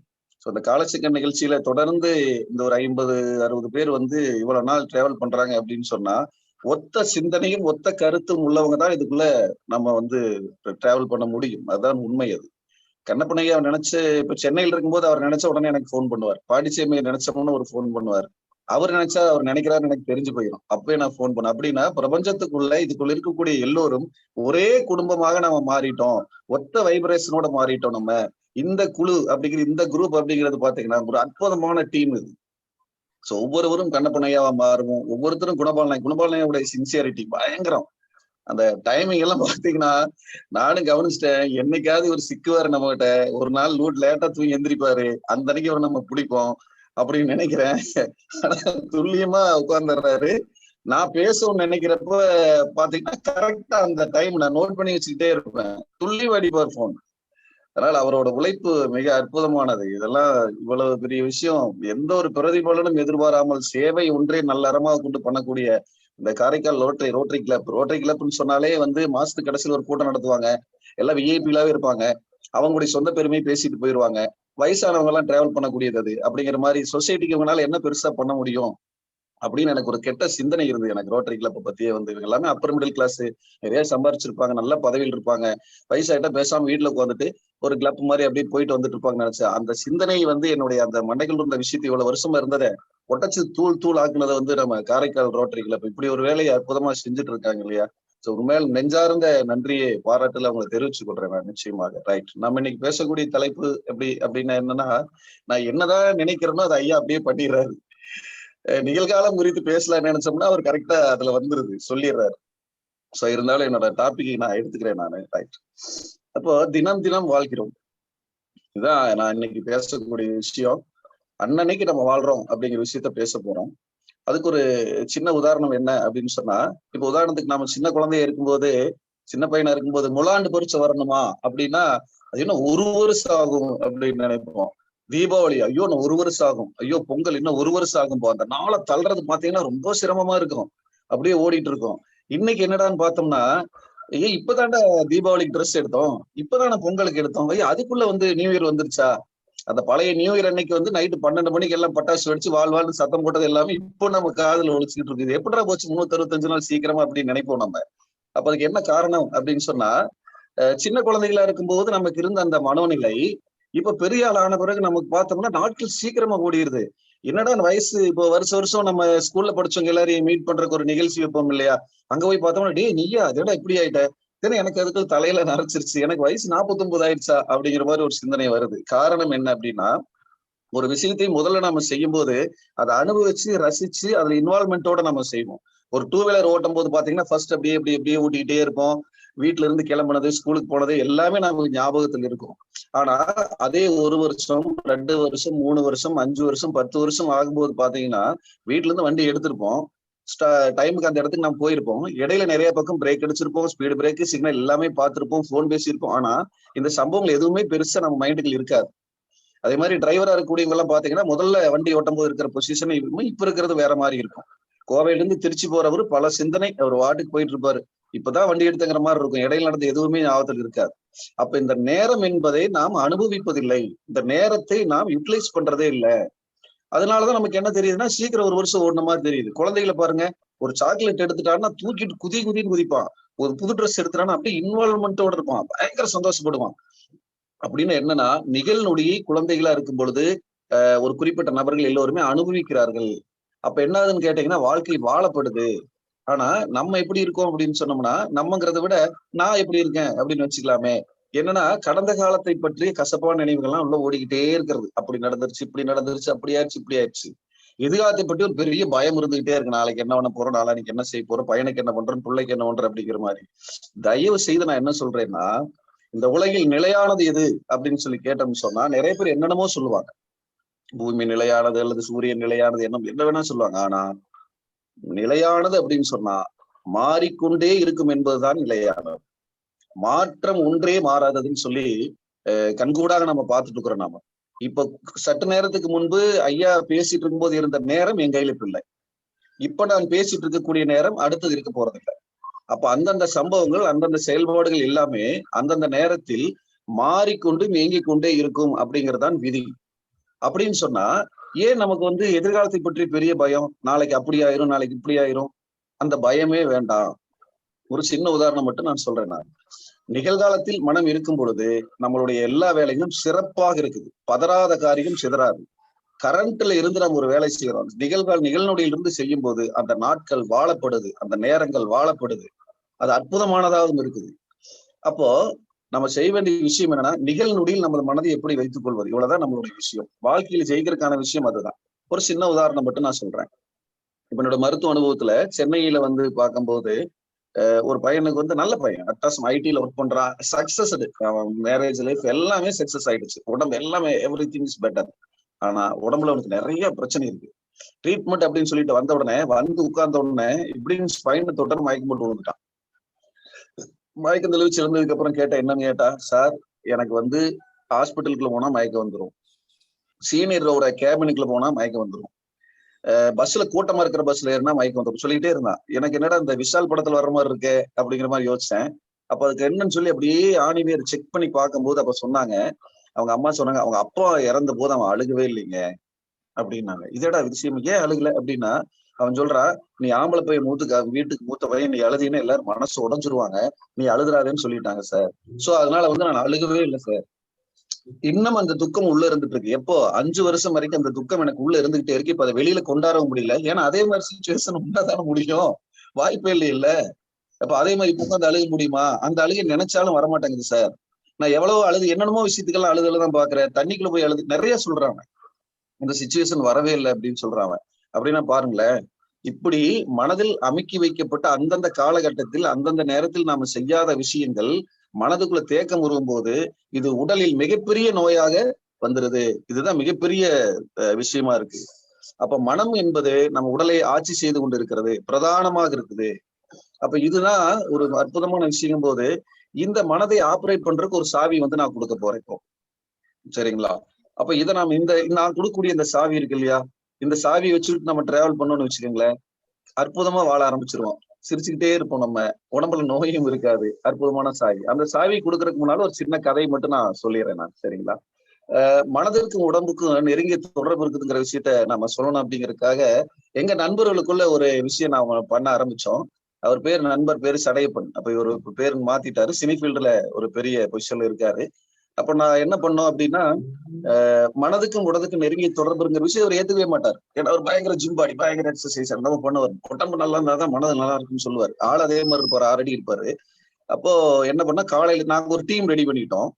B: ஸோ இந்த காலச்சிக்கன் நிகழ்ச்சியில தொடர்ந்து இந்த ஒரு 50-60 பேர் வந்து இவ்வளவு நாள் டிராவல் பண்றாங்க அப்படின்னு சொன்னா, ஒத்த சிந்தனையும் ஒத்த கருத்தும் உள்ளவங்க தான் இதுக்குள்ள நம்ம வந்து டிராவல் பண்ண முடியும். அதுதான் உண்மை. அது கண்ணப்பனையா அவர் நினைச்சு, இப்ப சென்னையில இருக்கும்போது அவர் நினைச்ச உடனே எனக்கு ஃபோன் பண்ணுவார். பாண்டிச்சேரியை நினைச்சோம்னு ஒரு ஃபோன் பண்ணுவார். அவர் நினைச்சா அவர் நினைக்கிறாருன்னு எனக்கு தெரிஞ்சு போயிடும், அப்பவே நான் ஃபோன் பண்ணேன். அப்படின்னா பிரபஞ்சத்துக்குள்ள இதுக்குள்ள இருக்கக்கூடிய எல்லோரும் ஒரே குடும்பமாக நம்ம மாறிட்டோம், ஒத்த வைப்ரேஷனோட மாறிட்டோம். நம்ம இந்த குழு அப்படிங்கிற இந்த குரூப் அப்படிங்கிறது பாத்தீங்கன்னா ஒரு அற்புதமான டீம் இது. சோ ஒவ்வொருவரும் கண்ணப்பனையாவா மாறுவோம், ஒவ்வொருத்தரும் குணபாலனையோட சின்சியாரிட்டி பயங்கரம். அந்த டைமிங் எல்லாம் பாத்தீங்கன்னா நானும் கவனிச்சிட்டேன். என்னைக்காவது ஒரு சிக்குவாரு நம்ம கிட்ட, ஒரு நாள் லேட்டா தூங்கி எந்திரிப்பாரு, அந்த அன்னைக்கு அவர் நம்ம பிடிப்போம் அப்படின்னு நினைக்கிறேன். ஆனா துல்லியமா உட்கார்ந்துடுறாரு. நான் பேசணும்னு நினைக்கிறப்ப பாத்தீங்கன்னா கரெக்டா அந்த டைம் நான் நோட் பண்ணி வச்சுக்கிட்டே இருப்பேன், துல்லியம் அடிப்பார் போன். அதனால அவரோட உழைப்பு மிக அற்புதமானது. இதெல்லாம் இவ்வளவு பெரிய விஷயம், எந்த ஒரு பிரதிபலனும் எதிர்பாராமல் சேவை ஒன்றே நல்லறமாக கொண்டு பண்ணக்கூடிய இந்த காரைக்கால் ரோட்டரி கிளப்னு சொன்னாலே வந்து மாசத்துக்கு கடைசியில் ஒரு கூட்டம் நடத்துவாங்க. எல்லாம் விஐபிலாவே இருப்பாங்க, அவங்களுடைய சொந்த பெருமையை பேசிட்டு போயிருவாங்க. வயசானவங்க எல்லாம் டிராவல் பண்ணக்கூடியது அது. அப்படிங்கிற மாதிரி சொசைட்டிக்கு இவங்களால என்ன பெருசா பண்ண முடியும் அப்படின்னு எனக்கு ஒரு கெட்ட சிந்தனை இருந்தது. எனக்கு ரோட்டரி கிளப் பத்தியே வந்து இவங்க எல்லாமே அப்பர் மிடில் கிளாஸ், நிறைய சம்பாரிச்சிருப்பாங்க, நல்ல பதவியில் இருப்பாங்க, வயசாயிட்டா பேசாம வீட்டுல உட்காந்துட்டு ஒரு கிளப் மாதிரி அப்படின்னு போயிட்டு வந்துட்டு இருப்பாங்கன்னு நினைச்சேன். அந்த சிந்தனை வந்து என்னுடைய அந்த மண்டைகள் இருந்த விஷயத்தை இவ்வளவு வருஷமா இருந்ததை ஒட்டச்சு தூள் ஆக்குனதை வந்து நம்ம காரைக்கால் ரோட்டரி கிளப் இப்படி ஒரு வேலையை அற்புதமா செஞ்சுட்டு இருக்காங்க இல்லையா. சோ உண்மையால் நெஞ்சார்ந்த நன்றியை பாராட்டுல அவங்களை தெரிவிச்சு கொள்றேன் நான் நிச்சயமாக. ரைட், நம்ம இன்னைக்கு பேசக்கூடிய தலைப்பு எப்படி அப்படின்னா என்னன்னா, நான் என்னதான் நினைக்கிறேனோ அதை ஐயா அப்படியே பண்ணிடுறாரு. நிகழ்காலம் குறித்து பேசலாம் நினைச்சோம்னா அவர் கரெக்டா அதுல வந்துருது, சொல்லிடுறாரு. சோ இருந்தாலும் என்னோட டாபிக் நான் எடுத்துக்கிறேன் நானு. ரைட், அப்போ தினம் வாழ்கிறோம், இதுதான் நான் இன்னைக்கு பேசக்கூடிய விஷயம். அன்னன்னைக்கு நம்ம வாழ்றோம் அப்படிங்கிற விஷயத்த பேச போறோம். அதுக்கு ஒரு சின்ன உதாரணம் என்ன அப்படின்னு சொன்னா, இப்ப உதாரணத்துக்கு நாம சின்ன குழந்தைய இருக்கும்போது, சின்ன பையனா இருக்கும்போது முலாண்டு பரிச்சை வரணுமா அப்படின்னா அது இன்னும் 1 வருஷம் ஆகும் அப்படின்னு நினைப்போம். தீபாவளி ஐயோ இன்னும் 1 வருஷம் ஆகும், ஐயோ பொங்கல் இன்னும் 1 வருஷம் ஆகும். அந்த நாளை தள்ளுறது பாத்தீங்கன்னா ரொம்ப சிரமமா இருக்கும், அப்படியே ஓடிட்டு இருக்கோம். இன்னைக்கு என்னடான்னு பார்த்தோம்னா, ஐயோ இப்பதான்டா தீபாவளிக்கு ட்ரெஸ் எடுத்தோம், இப்பதானே பொங்கலுக்கு எடுத்தோம், ஐயோ அதுக்குள்ள வந்து நியூ இயர் வந்துருச்சா. அந்த பழைய நியூ இயர் அன்னைக்கு வந்து நைட்டு 12 மணிக்கு எல்லாம் பட்டாசு வெடிச்சு வாழ்வாள்னு சத்தம் போட்டது எல்லாமே இப்போ நம்ம காதுல ஒழிச்சுக்கிட்டு இருக்குது. எப்படிடா போச்சு 365 நாள் சீக்கிரமா அப்படின்னு நினைப்போம் நம்ம. அப்ப அதுக்கு என்ன காரணம் அப்படின்னு சொன்னா, சின்ன குழந்தைகளா இருக்கும்போது நமக்கு இருந்த அந்த மனோநிலை இப்ப பெரிய ஆள் ஆன பிறகு நமக்கு பார்த்தோம்னா நாட்கள் சீக்கிரமா ஓடிடுது. என்னடா வயசு, இப்போ வருஷம் நம்ம ஸ்கூல்ல படிச்சவங்க எல்லாரையும் மீட் பண்றதுக்கு ஒரு நிகழ்ச்சி வைப்போம் இல்லையா, அங்க போய் பார்த்தோம்னா டே நீயா அதோட இப்படி ஆயிட்ட, எனக்கு அதுக்கு தலையில நரைச்சிருச்சு, எனக்கு வயசு 49 ஆயிடுச்சா அப்படிங்கிற மாதிரி ஒரு சிந்தனை வருது. காரணம் என்ன அப்படின்னா, ஒரு விஷயத்தை முதல்ல நம்ம செய்யும் போது அதை அனுபவிச்சு ரசிச்சு அதுல இன்வால்மெண்டோட நம்ம செய்வோம். ஒரு 2 வீலர் ஓட்டும் போது பாத்தீங்கன்னா ஃபர்ஸ்ட் அப்படியே ஓட்டிக்கிட்டே இருப்போம். வீட்டுல இருந்து கிளம்புனது, ஸ்கூலுக்கு போனது எல்லாமே நமக்கு ஞாபகத்துல இருக்கும். ஆனா அதே 1 வருஷம் 2 வருஷம் 3 வருஷம் 5 வருஷம் 10 வருஷம் ஆகும்போது பாத்தீங்கன்னா வீட்டுல இருந்து வண்டி எடுத்திருப்போம், டைமுக்கு அந்த இடத்துக்கு நம்ம போயிருப்போம், இடையில நிறைய பக்கம் பிரேக் அடிச்சிருப்போம், ஸ்பீடு பிரேக் சிக்னல் எல்லாமே பார்த்திருப்போம், போன் பேசியிருப்போம். ஆனா இந்த சம்பவங்கள் எதுவுமே பெருசா நம்ம மைண்டுக்கு இருக்காது. அதே மாதிரி டிரைவரா இருக்கக்கூடியவங்க எல்லாம் பாத்தீங்கன்னா முதல்ல வண்டி ஓட்டும் போது இருக்கிற பொசிஷன் இப்ப இருக்கிறது வேற மாதிரி இருக்கும். கோவையில இருந்து திருச்சி போறவரு பல சிந்தனை, அவர் வாட்டுக்கு போயிட்டு இருப்பாரு, இப்பதான் வண்டி எடுத்துங்கிற மாதிரி இருக்கும், இடையில நடந்து எதுவுமே ஞாபகத்தில் இருக்காது. அப்ப இந்த நேரம் என்பதை நாம் அனுபவிப்பதில்லை, இந்த நேரத்தை நாம் யூட்டிலைஸ் பண்றதே இல்லை. அதனாலதான் நமக்கு என்ன தெரியுதுன்னா சீக்கிரம் 1 வருஷம் ஓடின மாதிரி தெரியுது. குழந்தைகளை பாருங்க, ஒரு சாக்லேட் எடுத்துட்டான்னா தூக்கிட்டு குதின்னு குதிப்பான், ஒரு புது ட்ரெஸ் எடுத்துட்டான்னா அப்படியே இன்வால்வ்மெண்டோட இருப்பான், பயங்கர சந்தோஷப்படுவான். அப்படின்னு என்னன்னா நிகழ்நொடியை குழந்தைகளா இருக்கும் பொழுது ஒரு குறிப்பிட்ட நபர்கள் எல்லோருமே அனுபவிக்கிறார்கள். அப்ப என்ன ஆகுதுன்னு கேட்டீங்கன்னா வாழ்க்கை வாழப்படுது. ஆனா நம்ம எப்படி இருக்கோம் அப்படின்னு சொன்னோம்னா, நம்மங்கிறத விட நான் எப்படி இருக்கேன் அப்படின்னு வச்சுக்கலாமே. என்னன்னா கடந்த காலத்தை பற்றிய கசப்பான நினைவுகள்லாம் உள்ள ஓடிக்கிட்டே இருக்கிறது. அப்படி நடந்துருச்சு, இப்படி நடந்துருச்சு, அப்படி ஆயிடுச்சு, இப்படி ஆயிடுச்சு. எதிர்காலத்தை பற்றி ஒரு பெரிய பயம் இருந்துகிட்டே இருக்கு, நாளைக்கு என்ன பண்ண போறோம், நாளைக்கு என்ன செய்ய போறோம், பையனுக்கு என்ன பண்றோம், பிள்ளைக்கு என்ன பண்றோம் அப்படிங்கிற மாதிரி. தயவு செய்து நான் என்ன சொல்றேன்னா, இந்த உலகில் நிலையானது எது அப்படின்னு சொல்லி கேட்டோம்னு சொன்னா நிறைய பேர் என்னென்னமோ சொல்லுவாங்க. பூமி நிலையானது அல்லது சூரியன் நிலையானது, என்ன வேணா சொல்லுவாங்க. ஆனா நிலையானது அப்படின்னு சொன்னா மாறிக்கொண்டே இருக்கும் என்பதுதான் நிலையானது. மாற்றம் ஒன்றே மாறாததுன்னு சொல்லி கண்கூடாக நம்ம பார்த்துட்டு இருக்கிறோம். நாம இப்ப சற்று நேரத்துக்கு முன்பு ஐயா பேசிட்டு இருக்கும்போது இருந்த நேரம் என் கையில இல்லை, இப்ப நான் பேசிட்டு இருக்கக்கூடிய நேரம் அடுத்தது இருக்க போறதில்லை. அப்ப அந்தந்த சம்பவங்கள் அந்தந்த செயல்பாடுகள் எல்லாமே அந்தந்த நேரத்தில் மாறிக்கொண்டு இயங்கிக் கொண்டே இருக்கும் அப்படிங்கறதான் விதி. அப்படின்னு சொன்னா ஏன் நமக்கு எதிர்காலத்தை பற்றி பெரிய பயம், நாளைக்கு அப்படி ஆயிரும் நாளைக்கு இப்படி ஆயிரும், அந்த பயமே வேண்டாம். ஒரு சின்ன உதாரணம் மட்டும் நான் சொல்றேன். நான் நிகழ்காலத்தில் மனம் இருக்கும் பொழுது நம்மளுடைய எல்லா வேலைகளும் சிறப்பாக இருக்குது, பதறாத காரியம் சிதறாது. கரண்ட்ல இருந்து நம்ம ஒரு வேலை செய்யறோம், நிகழ்நொடியில் இருந்து செய்யும் போது அந்த நாட்கள் வாழப்படுது, அந்த நேரங்கள் வாழப்படுது, அது அற்புதமானதாகவும் இருக்குது. அப்போ நம்ம செய்ய வேண்டிய விஷயம் என்னன்னா நிகழ்நொடியில் நம்ம மனதை எப்படி வைத்துக் கொள்வது, இவ்வளவுதான் நம்மளுடைய விஷயம். வாழ்க்கையில ஜெயிக்கிறதுக்கான விஷயம் அதுதான். ஒரு சின்ன உதாரணம் மட்டும் நான் சொல்றேன். இப்ப என்னோட மருத்துவ அனுபவத்துல சென்னையில பார்க்கும்போது ஒரு பையனுக்கு நல்ல பையன், அட்டாசம் ஐடில ஒர்க் பண்றான், சக்சஸ், மேரேஜ் லைஃப் எல்லாமே சக்சஸ் ஆயிடுச்சு, உடம்பு எல்லாமே எவ்ரி திங் இஸ் பெட்டர். ஆனா உடம்புல அவனுக்கு நிறைய பிரச்சனை இருக்கு. ட்ரீட்மெண்ட் அப்படின்னு சொல்லிட்டு வந்த உடனே உட்கார்ந்த உடனே இப்படின்னு ஸ்பைன் தொட்டன்னு மயக்கம் போட்டு விழுந்துட்டான். மயக்கம் தெளிவிச்சு இருந்ததுக்கு அப்புறம் என்னன்னு கேட்டா, சார் எனக்கு ஹாஸ்பிட்டலுக்குள்ள போனா மயக்கம் வந்துடும், சீனியரோட கேபினுக்குள்ள போனா மயக்கம் வந்துடும், பஸ்ல கூட்டமா இருக்கிற பஸ்ல ஏறினா மயக்கம் வந்துடும் சொல்லிட்டே இருந்தான். எனக்கு என்னடா இந்த விஷால் படத்துல வர்ற மாதிரி இருக்கே அப்படிங்கிற மாதிரி யோசிச்சேன். அப்ப அதுக்கு என்னன்னு சொல்லி அப்படியே ஆணிவேர் செக் பண்ணி பார்க்கும்போது அப்ப சொன்னாங்க, அவங்க அம்மா சொன்னாங்க, அவங்க அப்பா இறந்த போது அவன் அழுகவே இல்லைங்க அப்படின்னாங்க. இதோட விஷயம் ஏன் அழுகல அப்படின்னா, அவன் சொல்றா, நீ ஆம்பளை பையன் வீட்டுக்கு மூத்த பையன், நீ அழுதினா எல்லாரும் மனசு உடைஞ்சிருவாங்க, நீ அழுதுறாதேன்னு சொல்லிட்டாங்க சார். சோ அதனால நான் அழுகவே இல்லை சார். இன்னும் அந்த துக்கம் உள்ள இருந்துட்டு இருக்கு. எப்போ 5 வருஷம் வரைக்கும் அந்த துக்கம் எனக்கு உள்ள இருந்துகிட்டே இருக்கு. இப்ப அதை வெளியில கொண்டாடவும் முடியல, ஏன்னா அதே மாதிரி சிச்சுவேஷன் உண்டாதானே முடியும், வாய்ப்பே இல்ல. அப்ப அதே மாதிரி இப்போ அந்த அழுக முடியுமா? அந்த அழுகை நினைச்சாலும் வரமாட்டேங்குது சார். நான் எவ்வளவோ அழுது என்னென்னமோ விஷயத்துக்கெல்லாம் அழுதுதான் பாக்குறேன், தண்ணிக்குள்ள போய் அழுது நிறைய சொல்றாங்க, இந்த சிச்சுவேஷன் வரவே இல்லை அப்படின்னு சொல்றாங்க. அப்படின்னா பாருங்களேன், இப்படி மனதில் அமுக்கி வைக்கப்பட்ட அந்தந்த காலகட்டத்தில் அந்தந்த நேரத்தில் நாம செய்யாத விஷயங்கள் மனதுக்குள்ள தேக்கம் வரும்போது இது உடலில் மிகப்பெரிய நோயாக வந்துருது. இதுதான் மிகப்பெரிய விஷயமா இருக்கு. அப்ப மனம் என்பது நம்ம உடலை ஆட்சி செய்து கொண்டு இருக்கிறது, பிரதானமாக இருக்குது. அப்ப இதுதான் ஒரு அற்புதமான விஷயம் போது இந்த மனதை ஆப்ரேட் பண்றதுக்கு ஒரு சாவி நான் கொடுக்க போறேன் இப்போ, சரிங்களா? அப்ப இதை நான் கொடுக்கக்கூடிய இந்த சாவி இருக்கு இல்லையா, இந்த சாவியை வச்சுக்கிட்டு நம்ம டிராவல் பண்ணோம்னு வச்சுக்கோங்களேன், அற்புதமா வாழ ஆரம்பிச்சிருவோம், சிரிச்சுக்கிட்டே இருப்போம், நம்ம உடம்புல நோயும் இருக்காது. அற்புதமான சாவி. அந்த சாவி கொடுக்கறதுக்கு முன்னால ஒரு சின்ன கதை மட்டும் நான் சொல்லிடுறேன் நான், சரிங்களா? மனதிற்கும் உடம்புக்கும் நெருங்கிய தொடர்பு இருக்குதுங்கிற விஷயத்த நம்ம சொல்லணும் அப்படிங்கறதுக்காக எங்க நண்பர்களுக்குள்ள ஒரு விஷயம் நாம பண்ண ஆரம்பிச்சோம். அவர் நண்பர் பேரு சடையப்பன். அப்ப இவர் பேரு மாத்திட்டாரு, சினிஃபீல்டுல ஒரு பெரிய பொசிஷன்ல இருக்காரு. அப்ப நான் என்ன பண்ணோம் அப்படின்னா, மனதுக்கும் உடலுக்கும் நெருங்கிய தொடர்புங்கிற விஷயம் அவர் ஏத்துக்கவே மாட்டார். ஏன்னா அவர் பயங்கர ஜிம்பாடி, பயங்கர எக்ஸசைஸ் நம்ம பண்ணுவார், உடம்பு நல்லா இருந்தாதான் மனது நல்லா இருக்குன்னு சொல்லுவார். ஆள் அதே மாதிரி இருப்பாரு, 6 அடி இருப்பாரு. அப்போ என்ன பண்ணா, காலையில நாங்க ஒரு டீம் ரெடி பண்ணிட்டோம்.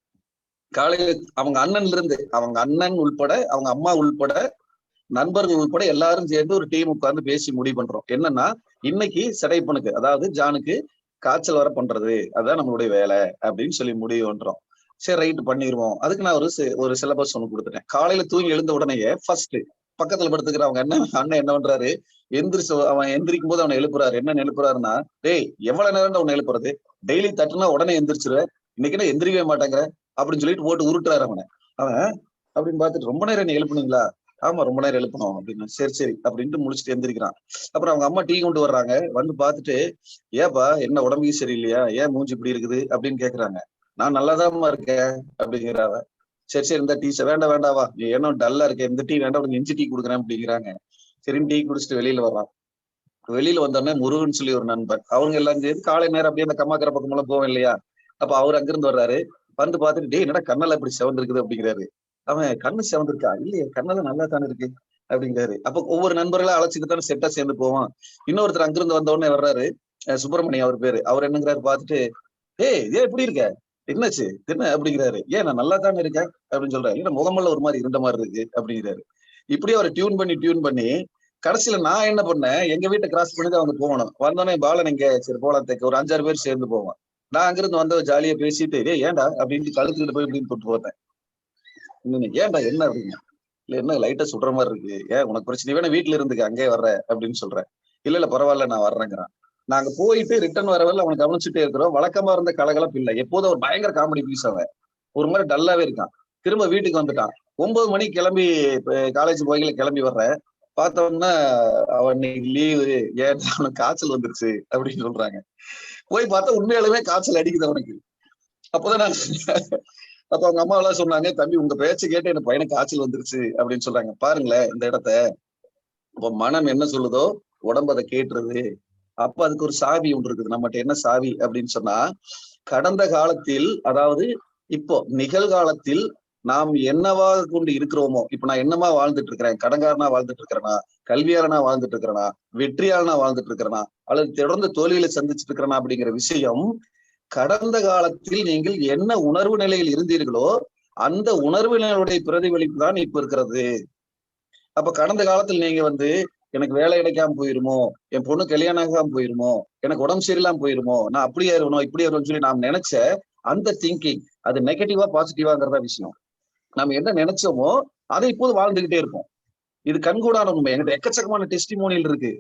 B: காலையில அவங்க அண்ணன் உள்பட, அவங்க அம்மா உள்பட, நண்பர்கள் உள்பட எல்லாரும் சேர்ந்து ஒரு டீம் உட்கார்ந்து பேசி முடிவு பண்றோம். என்னன்னா, இன்னைக்கு சடைப்பனுக்கு, அதாவது ஜானுக்கு காய்ச்சல் வர பண்றது, அதுதான் நம்மளுடைய வேலை அப்படின்னு சொல்லி முடிவு பண்றோம். சரி ரைட்டு பண்ணிடுவோம். அதுக்கு நான் ஒரு சிலபஸ் ஒண்ணு கொடுத்துட்டேன். காலையில தூங்கி எழுந்த உடனேயே ஃபர்ஸ்ட் பக்கத்துல படுத்துக்கிற அவங்க அண்ணன் என்ன பண்றாரு, எந்திரிச்சு அவன் எந்திரிக்கும் போது அவனை எழுப்புறாரு. என்ன எழுப்புறாருன்னா, டேய் எவ்வளவு நேரம் அவனை எழுப்புறது, டெய்லி தட்டுனா உடனே எந்திரிச்சிருவேன், இன்னைக்கு என்ன எந்திரிக்கவே மாட்டேங்கிற அப்படின்னு சொல்லிட்டு போட்டு உருட்டுறாரு அவனை. அவன் அப்படின்னு பார்த்துட்டு, ரொம்ப நேரம் என்ன எழுப்புனீங்களா? ஆமா ரொம்ப நேரம் எழுப்பணும் அப்படின்னு. சரி சரி அப்படின்ட்டு முடிச்சுட்டு எந்திரிக்கிறான். அப்புறம் அவங்க அம்மா டீ கொண்டு வர்றாங்க. வந்து பார்த்துட்டு, ஏப்பா என்ன உடம்புக்கு சரியில்லையா, ஏன் மூஞ்சி இப்படி இருக்குது அப்படின்னு கேக்குறாங்க. நான் நல்லாதான்மா இருக்கேன் அப்படிங்கிறாவ. சரி சரி இந்த டீ வேண்டாவா, நீ ஏன்னா டல்லா இருக்க, இந்த டீ வேண்டாம், உனக்கு இஞ்சி டீ கொடுக்குறேன் அப்படிங்கிறாங்க. சரின்னு டீ குடிச்சிட்டு வெளியில வர்றான். வெளியில வந்தோடனே முருகன் சொல்லி ஒரு நண்பர், அவங்க எல்லாம் சேர்ந்து காலை நேரம் அப்படியே அந்த கம்மாக்கரை பக்கம் எல்லாம் போவோம் இல்லையா, அப்ப அவர் அங்கிருந்து வர்றாரு. வந்து பார்த்துட்டு, டேய் என்னடா கண்ணெல்லாம் இப்படி சிவந்திருக்குது அப்படிங்கிறாரு. அவன் கண்ணு சிவந்திருக்கா, இல்லையே கண்ணெல்லாம் நல்லா தானே இருக்கு அப்படிங்கிறாரு. அப்ப ஒவ்வொரு நண்பர்களா அழைச்சிட்டு தானே செட்டா சேர்ந்து போவோம். இன்னொருத்தர் அங்கிருந்து வந்த உடனே வர்றாரு, சுப்பிரமணியம் அவர் பேரு. அவர் என்னங்கிறாரு பார்த்துட்டு, ஏய் ஏன் எப்படி இருக்க, என்னாச்சு என்ன அப்படிங்கிறாரு. ஏன் நான் நல்லா தானே இருக்கேன் அப்படின்னு சொல்றாரு. இல்ல முகமல்ல ஒரு மாதிரி இருந்த மாதிரி இருக்கு அப்படிங்கிறாரு. இப்படியே அவரை டியூன் பண்ணி கடைசியில நான் என்ன பண்ணேன், எங்க வீட்டை கிராஸ் பண்ணி தான் வந்து போகணும். வந்தோடனே பாலன் எங்க, சரி போலாம் தேக்க ஒரு 5-6 பேர் சேர்ந்து போவோம். நான் அங்கிருந்து வந்த ஜாலியா பேசிட்டு, ஏன்டா அப்படின்ட்டு கழுத்துக்கிட்டு போய் இப்படின்னு கூட்டு போட்டேன். ஏன்டா என்ன அப்படின்னா, இல்ல என்ன லைட்டா சுடுற மாதிரி இருக்கு, ஏன் உனக்கு பிரச்சனை வேணா வீட்டுல இருந்துக்க அங்கே வர்ற அப்படின்னு சொல்றேன். இல்ல பரவாயில்ல நான் வர்றேங்கிறான். நாங்க போயிட்டு ரிட்டர்ன் வரவில்லை, அவனை கவனிச்சுட்டே இருக்கிறோம். வழக்கமா இருந்த கலகலப்பு இல்லை, எப்போதும் ஒரு பயங்கர காமெடி பீஸ். அவன் ஒரு மாதிரி டல்லாவே இருக்கான். திரும்ப வீட்டுக்கு வந்துட்டான். 9 மணிக்கு கிளம்பி காலேஜ் போய்களை கிளம்பி வர்றேன். பார்த்தோம்னா அவன் இன்னைக்கு லீவு, ஏன் அவனுக்கு காய்ச்சல் வந்துருச்சு அப்படின்னு சொல்றாங்க. போய் பார்த்தா உண்மையாலுமே காய்ச்சல் அடிக்குது அவனுக்கு. அப்போதான் நான் அப்ப அவங்க அம்மா எல்லாம் சொன்னாங்க, தம்பி உங்க பேச்சை கேட்டு எனக்கு பையனுக்கு காய்ச்சல் வந்துருச்சு அப்படின்னு சொல்றாங்க. பாருங்களேன் இந்த இடத்த, இப்ப மனம் என்ன சொல்லுதோ உடம்பு அதை கேட்டுருது. அப்ப அதுக்கு ஒரு சாவி ஒன்று இருக்குது. நம்மகிட்ட என்ன சாவி அப்படின்னு சொன்னா, கடந்த காலத்தில், அதாவது இப்போ நிகழ்காலத்தில் நாம் என்னவாக கொண்டு இருக்கிறோமோ, இப்ப நான் என்னமா வாழ்ந்துட்டு இருக்கிறேன், கடன்காரனா வாழ்ந்துட்டு இருக்கிறேனா, கல்வியாளனா வாழ்ந்துட்டு இருக்கிறேனா, வெற்றியாளனா வாழ்ந்துட்டு இருக்கிறேனா, அல்லது தொடர்ந்து தோல்வியில சந்திச்சுட்டு இருக்கிறேனா அப்படிங்கிற விஷயம், கடந்த காலத்தில் நீங்கள் என்ன உணர்வு நிலையில் இருந்தீர்களோ அந்த உணர்வு நிலையுடைய பிரதிபலிப்பு தான் இப்ப இருக்கிறது. அப்ப கடந்த காலத்தில் நீங்க எனக்கு வேலை கிடைக்காம போயிருமோ, என் பொண்ணு கல்யாணம் ஆகாம போயிருமோ, எனக்கு உடம்பு சரியில்லாம போயிருமோ, நான் அப்படியே இருக்கணும் இப்படியே இருக்கணும்னு சொல்லி நாம் நினைச்ச அந்த திங்கிங், அது நெகட்டிவா பாசிட்டிவாங்கிறதா விஷயம். நம்ம என்ன நினைச்சோமோ அதை இப்போது வாழ்ந்துகிட்டே இருப்போம். இது கண்கூடான உண்மை. என்கிட்ட எக்கச்சக்கமான டெஸ்டிமோனியல் இருக்கு.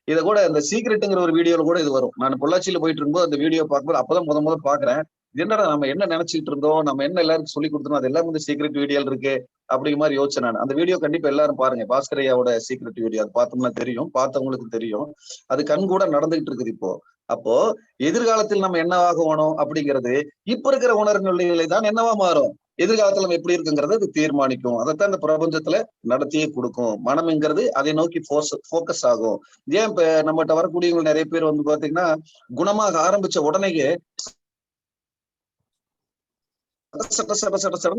B: இதை கூட இந்த சீக்ரெட்டுங்கிற ஒரு வீடியோல கூட இது வரும். நான் பொள்ளாச்சியில போயிட்டு இருக்கும்போது அந்த வீடியோ பார்க்கும்போது அப்பதான் முதல்ல பாக்குறேன், என்னடா நம்ம என்ன நினைச்சிட்டு இருந்தோம், நம்ம என்ன எல்லாருக்கும் சொல்லி கொடுத்தோம், அது எல்லாம் சீக்ரெட் வீடியோ இருக்கு அப்படிங்கிற மாதிரி யோசிச்சேன் நான். அந்த வீடியோ கண்டிப்பா எல்லாரும் பாருங்க, பாஸ்கரையாவோட சீக்ரெட் வீடியோ. அது பார்த்தோம்னா தெரியும், பார்த்தவங்களுக்கு தெரியும். அது கண் கூட நடந்துகிட்டு இருக்குது இப்போ. அப்போ எதிர்காலத்தில் நம்ம என்னவாகணும் அப்படிங்கிறது இப்ப இருக்கிற உணர்வு நிலைகளை தான் என்னவா மாறும், எதிர்காலத்துல நம்ம எப்படி இருக்குங்கிறத அது தீர்மானிக்கும். அதைத்தான் இந்த பிரபஞ்சத்துல நடத்தியே கொடுக்கும். மனம்ங்கிறது அதை நோக்கி போக்கஸ் ஆகும். ஏன் இப்ப நம்மகிட்ட வரக்கூடியவங்க நிறைய பேர் பாத்தீங்கன்னா, குணமாக ஆரம்பிச்ச உடனேயே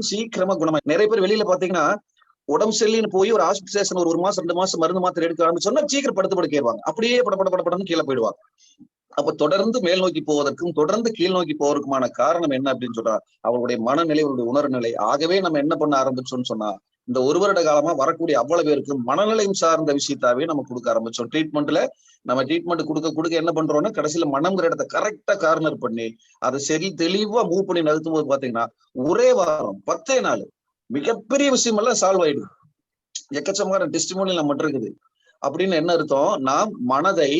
B: சீக்கிரமா குணமாய். நிறைய பேர் வெளியில பாத்தீங்கன்னா உடம்பு சரியில்லைன்னு போய் ஒரு ஹாஸ்பிட்டல் ஒரு மாசம் 2 மாசம் மருந்து மாத்திரை எடுக்க ஆரம்பிச்சோம்னா சீக்கிரம் படுத்து படுக்கைவாங்க, அப்படியே படப்படன்னு கீழே போயிடுவாங்க. அப்ப தொடர்ந்து மேல் நோக்கி போவதற்கும் தொடர்ந்து கீழ் நோக்கி போவதற்குமான காரணம் என்ன அப்படின்னு சொன்னா, அவருடைய மனநிலை, அவருடைய உணர்வு நிலை. ஆகவே நம்ம என்ன பண்ண ஆரம்பிச்சோம்னு சொன்னா, இந்த 1 வருட காலமா வரக்கூடிய அவ்வளவு பேருக்கு மனநிலையும் சார்ந்த விஷயத்தாவே நம்ம கொடுக்க ஆரம்பிச்சோம். ட்ரீட்மெண்ட்ல நம்ம ட்ரீட்மெண்ட் கொடுக்க என்ன பண்றோம்னா, கடைசியில மனம்ங்கிற இடத்த கரெக்டா கார்னர் பண்ணி அதை சரி தெளிவா மூவ் பண்ணி நடத்தும் போது பாத்தீங்கன்னா ஒரே வாரம் 10 நாள் மிகப்பெரிய விஷயம் எல்லாம் சால்வ் ஆயிடுது. எக்கச்சக்கமான டெஸ்டிமோனியல் நம்ம இருக்குது. அப்படின்னு என்ன அர்த்தம், நாம் மனதை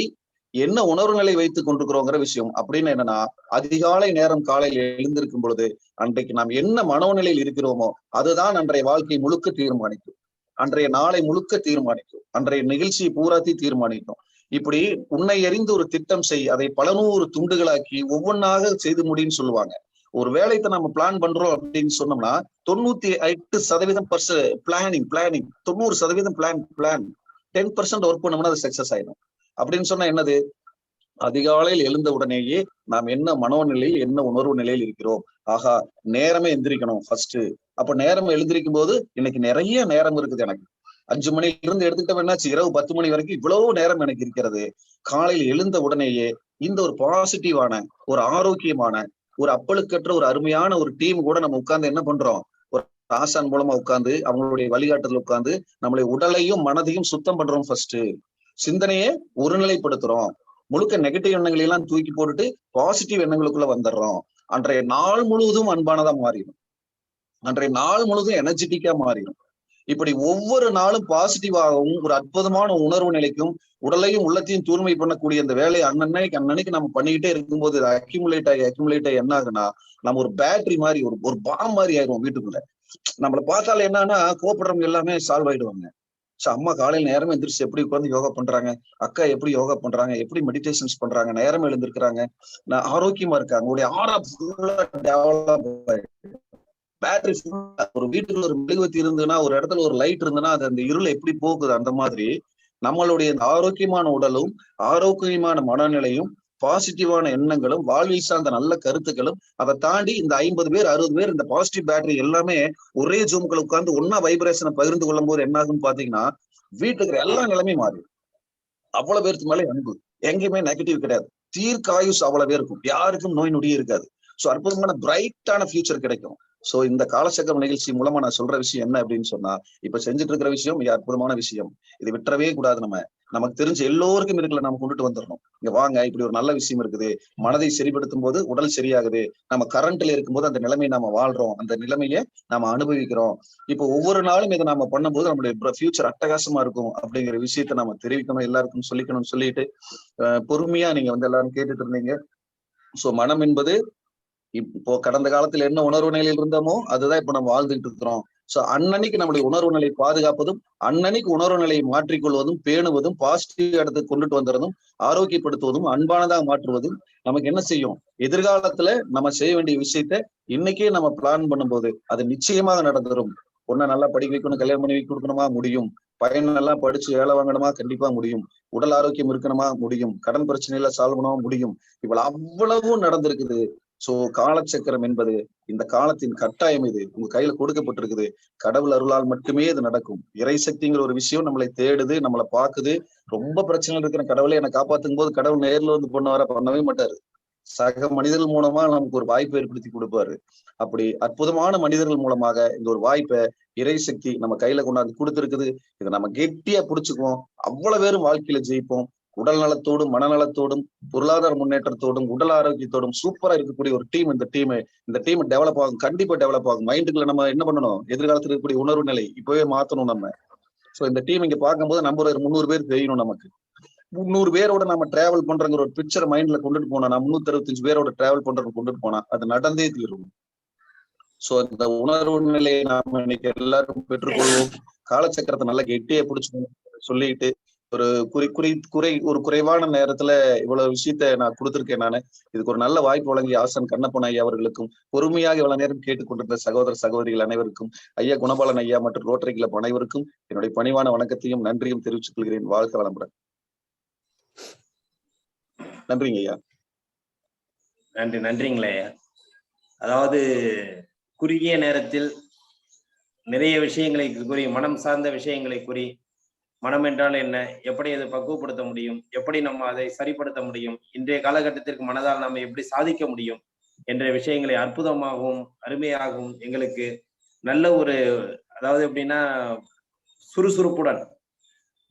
B: என்ன உணர்வு நிலை வைத்துக் கொண்டிருக்கிறோங்கிற விஷயம். அப்படின்னு என்னன்னா, அதிகாலை நேரம் காலையில் எழுந்திருக்கும் பொழுது அன்றைக்கு நாம் என்ன மனோநிலையில் இருக்கிறோமோ அதுதான் அன்றைய வாழ்க்கை முழுக்க தீர்மானிக்கும், அன்றைய நாளை முழுக்க தீர்மானிக்கும், அன்றைய நிகழ்ச்சியை பூராத்தி தீர்மானிக்கும். இப்படி உன்னை அறிந்து ஒரு திட்டம் செய், அதை பல 100 துண்டுகளாக்கி ஒவ்வொன்னாக செய்து முடின்னு சொல்லுவாங்க. ஒரு வேலையை நம்ம பிளான் பண்றோம் அப்படின்னு சொன்னோம்னா 98% பிளானிங் 90% பிளான் 10% ஒர்க் பண்ணோம்னா அது சக்சஸ் ஆயிடும். அப்படின்னு சொன்னா என்னது, அதிகாலையில் எழுந்த உடனேயே நாம் என்ன மனோநிலையில் என்ன உணர்வு நிலையில் இருக்கிறோம். ஆகா, நேரமே எந்திரிக்கணும் ஃபர்ஸ்ட். அப்ப நேரம் எழுந்திருக்கும் போது இன்னைக்கு நிறைய நேரம் இருக்குது. எனக்கு 5 மணில இருந்து எடுத்துக்கிட்ட என்னாச்சு, இரவு 10 மணி வரைக்கும் இவ்வளவு நேரம் எனக்கு இருக்கிறது. காலையில் எழுந்த உடனேயே இந்த ஒரு பாசிட்டிவான, ஒரு ஆரோக்கியமான, ஒரு அப்பழுக்கற்ற ஒரு அருமையான ஒரு டீம் கூட நம்ம உட்கார்ந்து என்ன பண்றோம், ஒரு ஆசான் மூலமா உட்கார்ந்து அவங்களுடைய வழிகாட்டுதல் உட்கார்ந்து நம்மளுடைய உடலையும் மனதையும் சுத்தம் பண்றோம். ஃபர்ஸ்ட் சிந்தனையை ஒருநிலைப்படுத்துறோம். முழுக்க நெகட்டிவ் எண்ணங்களை எல்லாம் தூக்கி போட்டுட்டு பாசிட்டிவ் எண்ணங்களுக்குள்ள வந்துடுறோம். அன்றைய நாள் முழுவதும் அன்பானதா மாறிடும். அன்றைய நாள் முழுதும் எனர்ஜெட்டிக்கா மாறிடும். இப்படி ஒவ்வொரு நாளும் பாசிட்டிவாகவும் ஒரு அற்புதமான உணர்வு நிலைக்கும் உடலையும் உள்ளத்தையும் தூய்மை பண்ணக்கூடிய இந்த வேலையை அன்னன்னைக்கு நம்ம பண்ணிக்கிட்டே இருக்கும்போது அக்யூமுலேட் ஆகி என்ன ஆகுனா நம்ம ஒரு பேட்டரி மாதிரி ஒரு பாம் மாதிரி ஆயிடுவோம் வீட்டுக்குள்ள. நம்மளை பார்த்தால என்னன்னா கோபப்படுறவங்க எல்லாமே சால்வ் ஆயிடுவாங்க. அம்மா காலையில நேரமே எந்திரிச்சு எப்படி உட்காந்து யோகா பண்றாங்க, அக்கா எப்படி யோகா பண்றாங்க, எப்படி மெடிடேஷன்ஸ் பண்றாங்க, நேரமே எழுந்திருக்கிறாங்க, நான் ஆரோக்கியமா இருக்காங்க, உங்களுடைய ஆரா ஃபுல்லா டெவலப் பேட்டரி ஃபுல்லா. ஒரு வீட்டுக்குள்ள ஒரு மெழுகுவத்தி இருந்ததுன்னா, ஒரு இடத்துல ஒரு லைட் இருந்ததுன்னா அது அந்த இருள் எப்படி போகுது, அந்த மாதிரி நம்மளுடைய ஆரோக்கியமான உடலும் ஆரோக்கியமான மனநிலையும் பாசிட்டிவான எண்ணங்களும் வாழ்வில் சார்ந்த நல்ல கருத்துக்களும் அதை தாண்டி இந்த 50 பேர் 60 பேர் இந்த பாசிட்டிவ் பேட்டரி எல்லாமே ஒரே ஜூம்குள்ள உட்கார்ந்து ஒன்னா வைப்ரேஷனை பகிர்ந்து கொள்ளும் போது என்ன ஆகுன்னு பாத்தீங்கன்னா வீட்டுல இருக்கிற எல்லா நிலைமையும் மாறி அவ்வளவு பேருக்கு மேலே அன்பு, எங்கேயுமே நெகட்டிவ் கிடையாது, தீர்க்காயுஸ் அவ்வளவு பேருக்கும், யாருக்கும் நோய் நொடியே இருக்காது. சோ அற்புதமான பிரைட்டான ஃபியூச்சர் கிடைக்கும். சோ இந்த காலச்சக்கரம் நிகழ்ச்சி மூலமா நான் சொல்ற விஷயம் என்ன அப்படின்னு சொன்னா, இப்ப செஞ்சுட்டு இருக்கிற விஷயம் மிக அற்புதமான விஷயம். இது விட்டுறவே கூடாது. நமக்கு தெரிஞ்ச எல்லோருக்கும் இருக்குல்ல, நம்ம கொண்டுட்டு வந்துடணும். இங்க வாங்க, இப்படி ஒரு நல்ல விஷயம் இருக்குது, மனதை சரிப்படுத்தும் போது உடல் சரியாகுது, நம்ம கரண்ட்ல இருக்கும்போது அந்த நிலைமையை நாம வாழ்றோம், அந்த நிலைமையை நாம அனுபவிக்கிறோம். இப்போ ஒவ்வொரு நாளும் இதை நாம பண்ணும்போது நம்மளுடைய ஃபியூச்சர் அட்டகாசமா இருக்கும் அப்படிங்கிற விஷயத்த நாம தெரிவிக்கணும், எல்லாருக்கும் சொல்லிக்கணும்னு சொல்லிட்டு பொறுமையா நீங்க வந்து எல்லாரும் கேட்டுட்டு இருந்தீங்க. சோ மனம் என்பது இப்போ கடந்த காலத்துல என்ன உணர்வு நிலையில் இருந்தோமோ அதுதான் இப்ப நம்ம வாழ்ந்துட்டு இருக்கிறோம். சோ அன்னன்னைக்கு நம்முடைய உணர்வு நிலையை பாதுகாப்பதும், அன்னன்னைக்கு உணர்வு நிலையை மாற்றிக்கொள்வதும், பேணுவதும், பாசிட்டிவ் இடத்துக்கு கொண்டுட்டு வந்துறதும், ஆரோக்கியப்படுத்துவதும், அன்பானதாக மாற்றுவதும் நமக்கு என்ன செய்யும், எதிர்காலத்துல நம்ம செய்ய வேண்டிய விஷயத்த இன்னைக்கே நம்ம பிளான் பண்ணும்போது அது நிச்சயமாக நடந்துரும். பொண்ணை நல்லா படிக்க வைக்கணும், கல்யாணம் பண்ணி வைக்க கொடுக்கணுமா, முடியும். பையன் நல்லா படிச்சு வேலை வாங்கணுமா, கண்டிப்பா முடியும். உடல் ஆரோக்கியம் இருக்கணுமா, முடியும். கடன் பிரச்சனையில சால்வ் பண்ணவும் முடியும். இவ்வளவு அவ்வளவும் நடந்திருக்குது. சோ காலச்சக்கரம் என்பது இந்த காலத்தின் கட்டாயம், இது உங்க கையில கொடுக்கப்பட்டிருக்குது. கடவுள் அருளால் மட்டுமே இது நடக்கும். இறை சக்திங்கிற ஒரு விஷயம் நம்மளை தேடுது, நம்மளை பாக்குது. ரொம்ப பிரச்சனை இருக்கிற கடவுளை என்னை காப்பாத்தும் போது கடவுள் நேர்ல வந்து பண்ணவே மாட்டாரு. சக மனிதர்கள் மூலமா நமக்கு ஒரு வாய்ப்பை ஏற்படுத்தி கொடுப்பாரு. அப்படி அற்புதமான மனிதர்கள் மூலமாக இந்த ஒரு வாய்ப்பை இறை சக்தி நம்ம கையில கொண்டாந்து கொடுத்துருக்குது. இதை நம்ம கெட்டியா பிடிச்சுக்குவோம். அவ்வளவு பேரும் வாழ்க்கையில ஜெயிப்போம். உடல் நலத்தோடும், மனநலத்தோடும், பொருளாதார முன்னேற்றத்தோடும், உடல் ஆரோக்கியத்தோடும் சூப்பரா இருக்கக்கூடிய ஒரு டீம் இந்த டீம் டெவலப் ஆகும், கண்டிப்பா டெவலப் ஆகும். மைண்டுக்குள்ள நம்ம என்ன பண்ணணும், எதிர்காலத்தில் இருக்கக்கூடிய உணர்வு நிலை இப்பவே மாத்தணும் நம்ம. சோ இந்த டீம் இங்க பார்க்கும்போது நம்ம ஒரு 300 பேர் தெரியணும். நமக்கு 300 பேரோட நம்ம டிராவல் பண்றங்கிற ஒரு பிக்சர் மைண்ட்ல கொண்டுட்டு போனா, நான் 365 பேரோட டிராவல் பண்றது கொண்டுட்டு போனா அது நடந்தே தீரும். சோ இந்த உணர்வு நிலையை நாம இன்னைக்கு எல்லாரும் பெற்றுக்கொள்வோம். காலச்சக்கரத்தை நல்லா கெட்டியே பிடிச்சு சொல்லிட்டு ஒரு குறைவான நேரத்துல இவ்வளவு விஷயத்த நான் கொடுத்திருக்கேன். நானு இதுக்கு ஒரு நல்ல வாய்ப்பு வழங்கிய ஆசான் கண்ணப்பன் ஐயா அவர்களுக்கும், பொறுமையாக இவ்வளவு நேரம் கேட்டுக்கொண்டிருந்த சகோதர சகோதரிகள் அனைவருக்கும், ஐயா குணபாலன் ஐயா மற்றும் ரோட்டரி கிளப் அனைவருக்கும் என்னுடைய பணிவான வணக்கத்தையும் நன்றியும் தெரிவித்துக் கொள்கிறேன். வாழ்க வளமுடன். நன்றிங்க ஐயா.
A: நன்றிங்களே ஐயா. அதாவது குறுகிய நேரத்தில் நிறைய விஷயங்களை கூறி, மனம் சார்ந்த விஷயங்களை கூறி, மனம் என்றால் என்ன, எப்படி அதை பக்குவப்படுத்த முடியும், எப்படி நம்ம அதை சரிப்படுத்த முடியும், இன்றைய காலகட்டத்திற்கு மனதால் நம்ம எப்படி சாதிக்க முடியும் என்ற விஷயங்களை அற்புதமாகவும் அருமையாகவும் எங்களுக்கு நல்ல ஒரு, அதாவது எப்படின்னா சுறுசுறுப்புடன்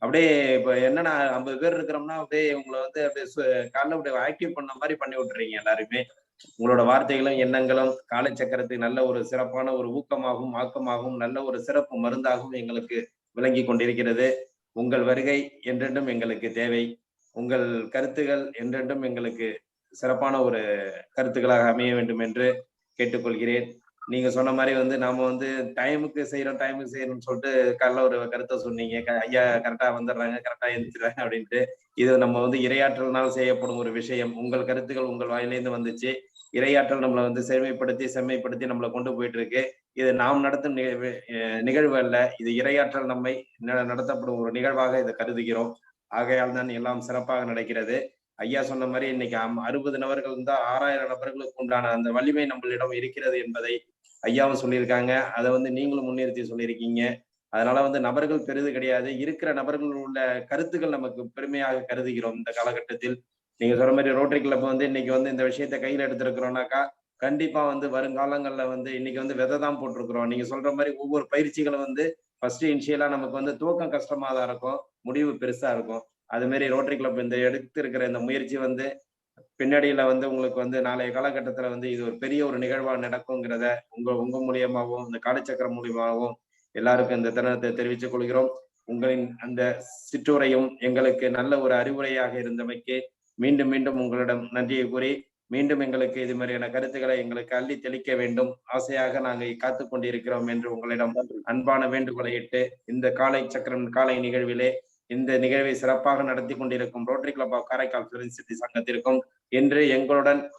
A: அப்படியே, இப்ப என்னன்னா 50 பேர் இருக்கிறோம்னா அப்படியே உங்களை வந்து அப்படியே காலைல அப்படியே ஆக்டிவ் பண்ண மாதிரி பண்ணி விட்டுறீங்க எல்லாருமே. உங்களோட வார்த்தைகளும் எண்ணங்களும் காலச்சக்கரத்துக்கு நல்ல ஒரு சிறப்பான ஒரு ஊக்கமாகவும் ஆக்கமாகவும் நல்ல ஒரு சிறப்பு மருந்தாகவும் எங்களுக்கு விளங்கி கொண்டிருக்கிறது. உங்கள் வருகை என்றென்றும் எங்களுக்கு தேவை. உங்கள் கருத்துகள் என்றென்றும் எங்களுக்கு சிறப்பான ஒரு கருத்துக்களாக அமைய வேண்டும் என்று கேட்டுக்கொள்கிறேன். நீங்க சொன்ன மாதிரி வந்து நாம வந்து டைமுக்கு செய்யணும்னு சொல்லிட்டு காலைல ஒரு கருத்தை சொன்னீங்க. ஐயா கரெக்டா வந்துடுறாங்க, கரெக்டா எழுந்திருறாங்க அப்படின்ட்டு. இது நம்ம வந்து இரையாற்றல்னால் செய்யப்படும் ஒரு விஷயம். உங்கள் கருத்துக்கள் உங்கள் வாயிலிருந்து வந்துச்சு. இரையாற்றல் நம்மளை வந்து செம்மைப்படுத்தி நம்மளை கொண்டு போயிட்டு இருக்கு. இது நாம் நடத்தும் நிகழ்வு அல்ல, இது இரையாற்றல் நம்மை நடத்தப்படும் ஒரு நிகழ்வாக இதை கருதுகிறோம். ஆகையால் தான் எல்லாம் சிறப்பாக நடக்கிறது. ஐயா சொன்ன மாதிரி இன்னைக்கு 60 நபர்கள் இருந்தா 6000 நபர்களுக்கு உண்டான அந்த வலிமை நம்மளிடம் இருக்கிறது என்பதை ஐயாவும் சொல்லியிருக்காங்க. அதை வந்து நீங்களும் முன்னிறுத்தி சொல்லியிருக்கீங்க. அதனால வந்து நபர்கள் பெரிது கிடையாது, இருக்கிற நபர்கள் உள்ள கருத்துக்கள் நமக்கு பெருமையாக கருதுகிறோம் இந்த காலகட்டத்தில். நீங்க சொல்ற மாதிரி ரோட்டரி கிளப் வந்து இன்னைக்கு வந்து இந்த விஷயத்த கையில எடுத்திருக்கிறோம்னாக்கா கண்டிப்பா வந்து வருங்காலங்கள்ல வந்து இன்னைக்கு வந்து விதை தான் போட்டிருக்கிறோம். நீங்க சொல்ற மாதிரி ஒவ்வொரு பயிற்சிகளும் வந்து ஃபர்ஸ்ட் இனிஷியலா நமக்கு வந்து துவக்கம் கஷ்டமா தான் இருக்கும், முடிவு பெருசா இருக்கும். அது மாதிரி ரோட்டரி கிளப் இந்த எடுத்து இருக்கிற இந்த முயற்சி வந்து பின்னாடியில வந்து உங்களுக்கு வந்து நாளைய காலகட்டத்துல வந்து இது ஒரு பெரிய ஒரு நிகழ்வா நடக்குங்கிறத உங்க மூலியமாகவும் இந்த காலச்சக்கரம் மூலியமாகவும் எல்லாருக்கும் இந்த தருணத்தை தெரிவித்துக் கொள்கிறோம். உங்களின் அந்த சிற்றுரையும் எங்களுக்கு நல்ல ஒரு அறிவுரையாக இருந்தமைக்கு மீண்டும் மீண்டும் உங்களிடம் நன்றியை கூறி மீண்டும் எங்களுக்கு இது மாதிரியான கருத்துக்களை எங்களுக்கு அள்ளி தெளிக்க வேண்டும் ஆசையாக நாங்கள் காத்து கொண்டிருக்கிறோம் என்று உங்களிடம் அன்பான வேண்டுகோளை இட்டு இந்த காலை சக்கரம் காலை நிகழ்விலே இந்த நிகழ்வை சிறப்பாக நடத்தி கொண்டிருக்கும் rotary club of Karaikal friends சங்கத்திற்கும் இன்று எங்களுடன்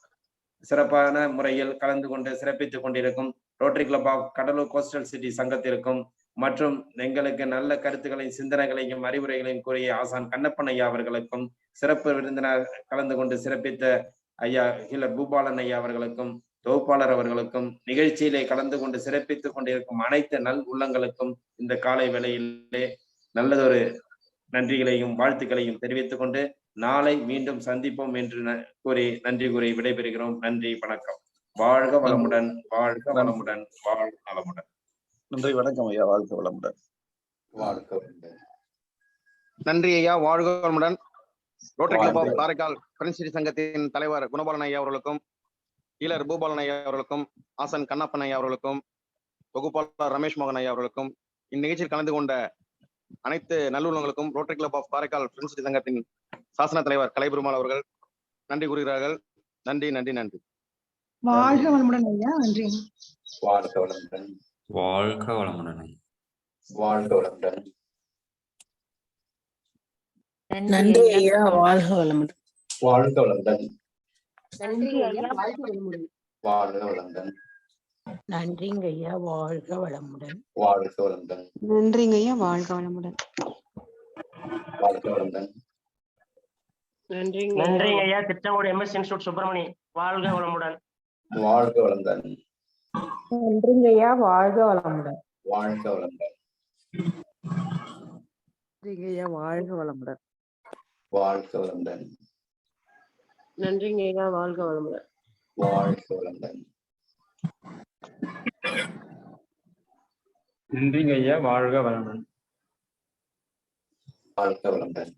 A: சிறப்பான முறையில் கலந்து கொண்டு சிறப்பித்துக் கொண்டிருக்கும் rotary club of Cuddalore coastal city சங்கத்திற்கும் மற்றும் எங்களுக்கு நல்ல கருத்துக்களையும் சிந்தனைகளையும் அறிவுரைகளையும் கூறிய ஆசான் கண்ணப்பன் ஐயா அவர்களுக்கும் சிறப்பு விருந்தினர் கலந்து கொண்டு சிறப்பித்த ஐயா ஹீலர் பூபாலன் ஐயா அவர்களுக்கும் தொகுப்பாளர் அவர்களுக்கும் நிகழ்ச்சியிலே கலந்து கொண்டு சிறப்பித்துக் கொண்டிருக்கும் அனைத்து நல் உள்ளங்களுக்கும் இந்த காலை வேளையிலே நல்லதொரு நன்றிகளையும் வாழ்த்துக்களையும் தெரிவித்துக் கொண்டு நாளை மீண்டும் சந்திப்போம் என்று கூறி நன்றி கூறி விடைபெறுகிறோம். நன்றி, வணக்கம். வாழ்க வளமுடன், வாழ்க வளமுடன், வாழ்க நலமுடன்.
B: நன்றி, வணக்கம் ஐயா. வாழ்க வளமுடன்.
C: வாழ்க வளமுடன்.
D: நன்றி ஐயா. வாழ்க வளமுடன். Rotary club of Karaikal friends city சங்கத்தின் தலைவர் குணபாலன் ஐயா அவர்களுக்கும், ஈலர் பூபாலன் ஐயா அவர்களுக்கும், ஆசன் கண்ணப்பன் ஐயா அவர்களுக்கும், தொகுப்பாளர் ரமேஷ் மோகன் ஐயா அவர்களுக்கும், இந்நிகழ்ச்சியில் கலந்து கொண்ட அனைத்து நல்லுள்ளங்களுக்கும் rotary club of Karaikal friends city சங்கத்தின் சாசன தலைவர் கலைபெருமாள் அவர்கள் நன்றி கூறுகிறார்கள். நன்றி, நன்றி, நன்றி.
E: வாழ்க வளமுடன் ஐயா. நன்றி.
C: வாழ்க வளமுடன்.
F: வாழ்க வளமுடன்.
C: வாழ்க வளமுடன்.
G: நன்றி ஐயா. வாழ்க வளமுடன்.
C: வாழ்க வளமுடன்.
E: நன்றி ஐயா. வாழ்க வளமுடன்.
C: வாழ்க வளமுடன்.
G: நன்றிங்க ஐயா. வாழ்க வளமுடன்.
C: வாழ்க வளமுடன்.
E: நன்றிங்க ஐயா. வாழ்க வளமுடன்.
C: வாழ்க வளமுடன்.
H: நன்றி ஐயா. Tiruchengode MS institute Subramani. வாழ்க வளமுடன்.
C: வாழ்க வளமுடன்.
G: நன்றிங்க ஐயா. வாழ்க வளமுடன்.
C: வாழ்க வளமுடன்.
G: நன்றிங்க ஐயா. வாழ்க வளமுடன்.
C: வாழ்க வளமுடன்.
H: நன்றிங்க ஐயா. வாழ்க வளமுடன்.
C: வாழ்க வளமுடன்.
F: நன்றிங்க ஐயா. வாழ்க வளமுடன்.
C: வாழ்க வளமுடன்.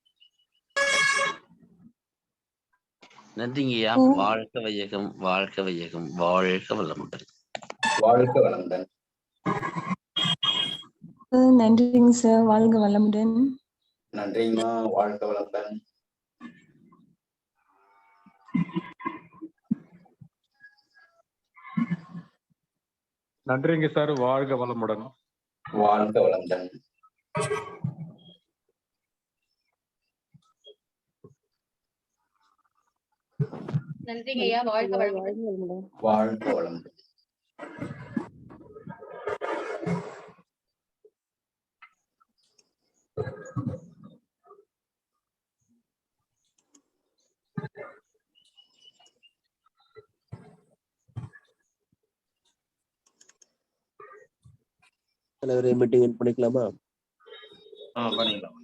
I: நன்றிங்கய்யா. வாழ்க வையகம், வாழ்க வையகம், வாழ்க வளமுடன்.
C: வாழ்க வளமுடன்.
E: நன்றிங்க சார். வாழ்க வளமுடன்.
C: நன்றிங்கம்மா. வாழ்க வளமுடன்.
F: நன்றிங்க சார். வாழ்க வளமுடன்.
C: வாழ்க வளமுடன்.
E: நன்றிங்க ஐயா. வாழ்க வளமுடன்.
C: வாழ்க வளமுடன்.
I: தலைவரே, மீட்டிங் பண்ணிக்கலாமா?
A: பண்ணிக்கலாம்.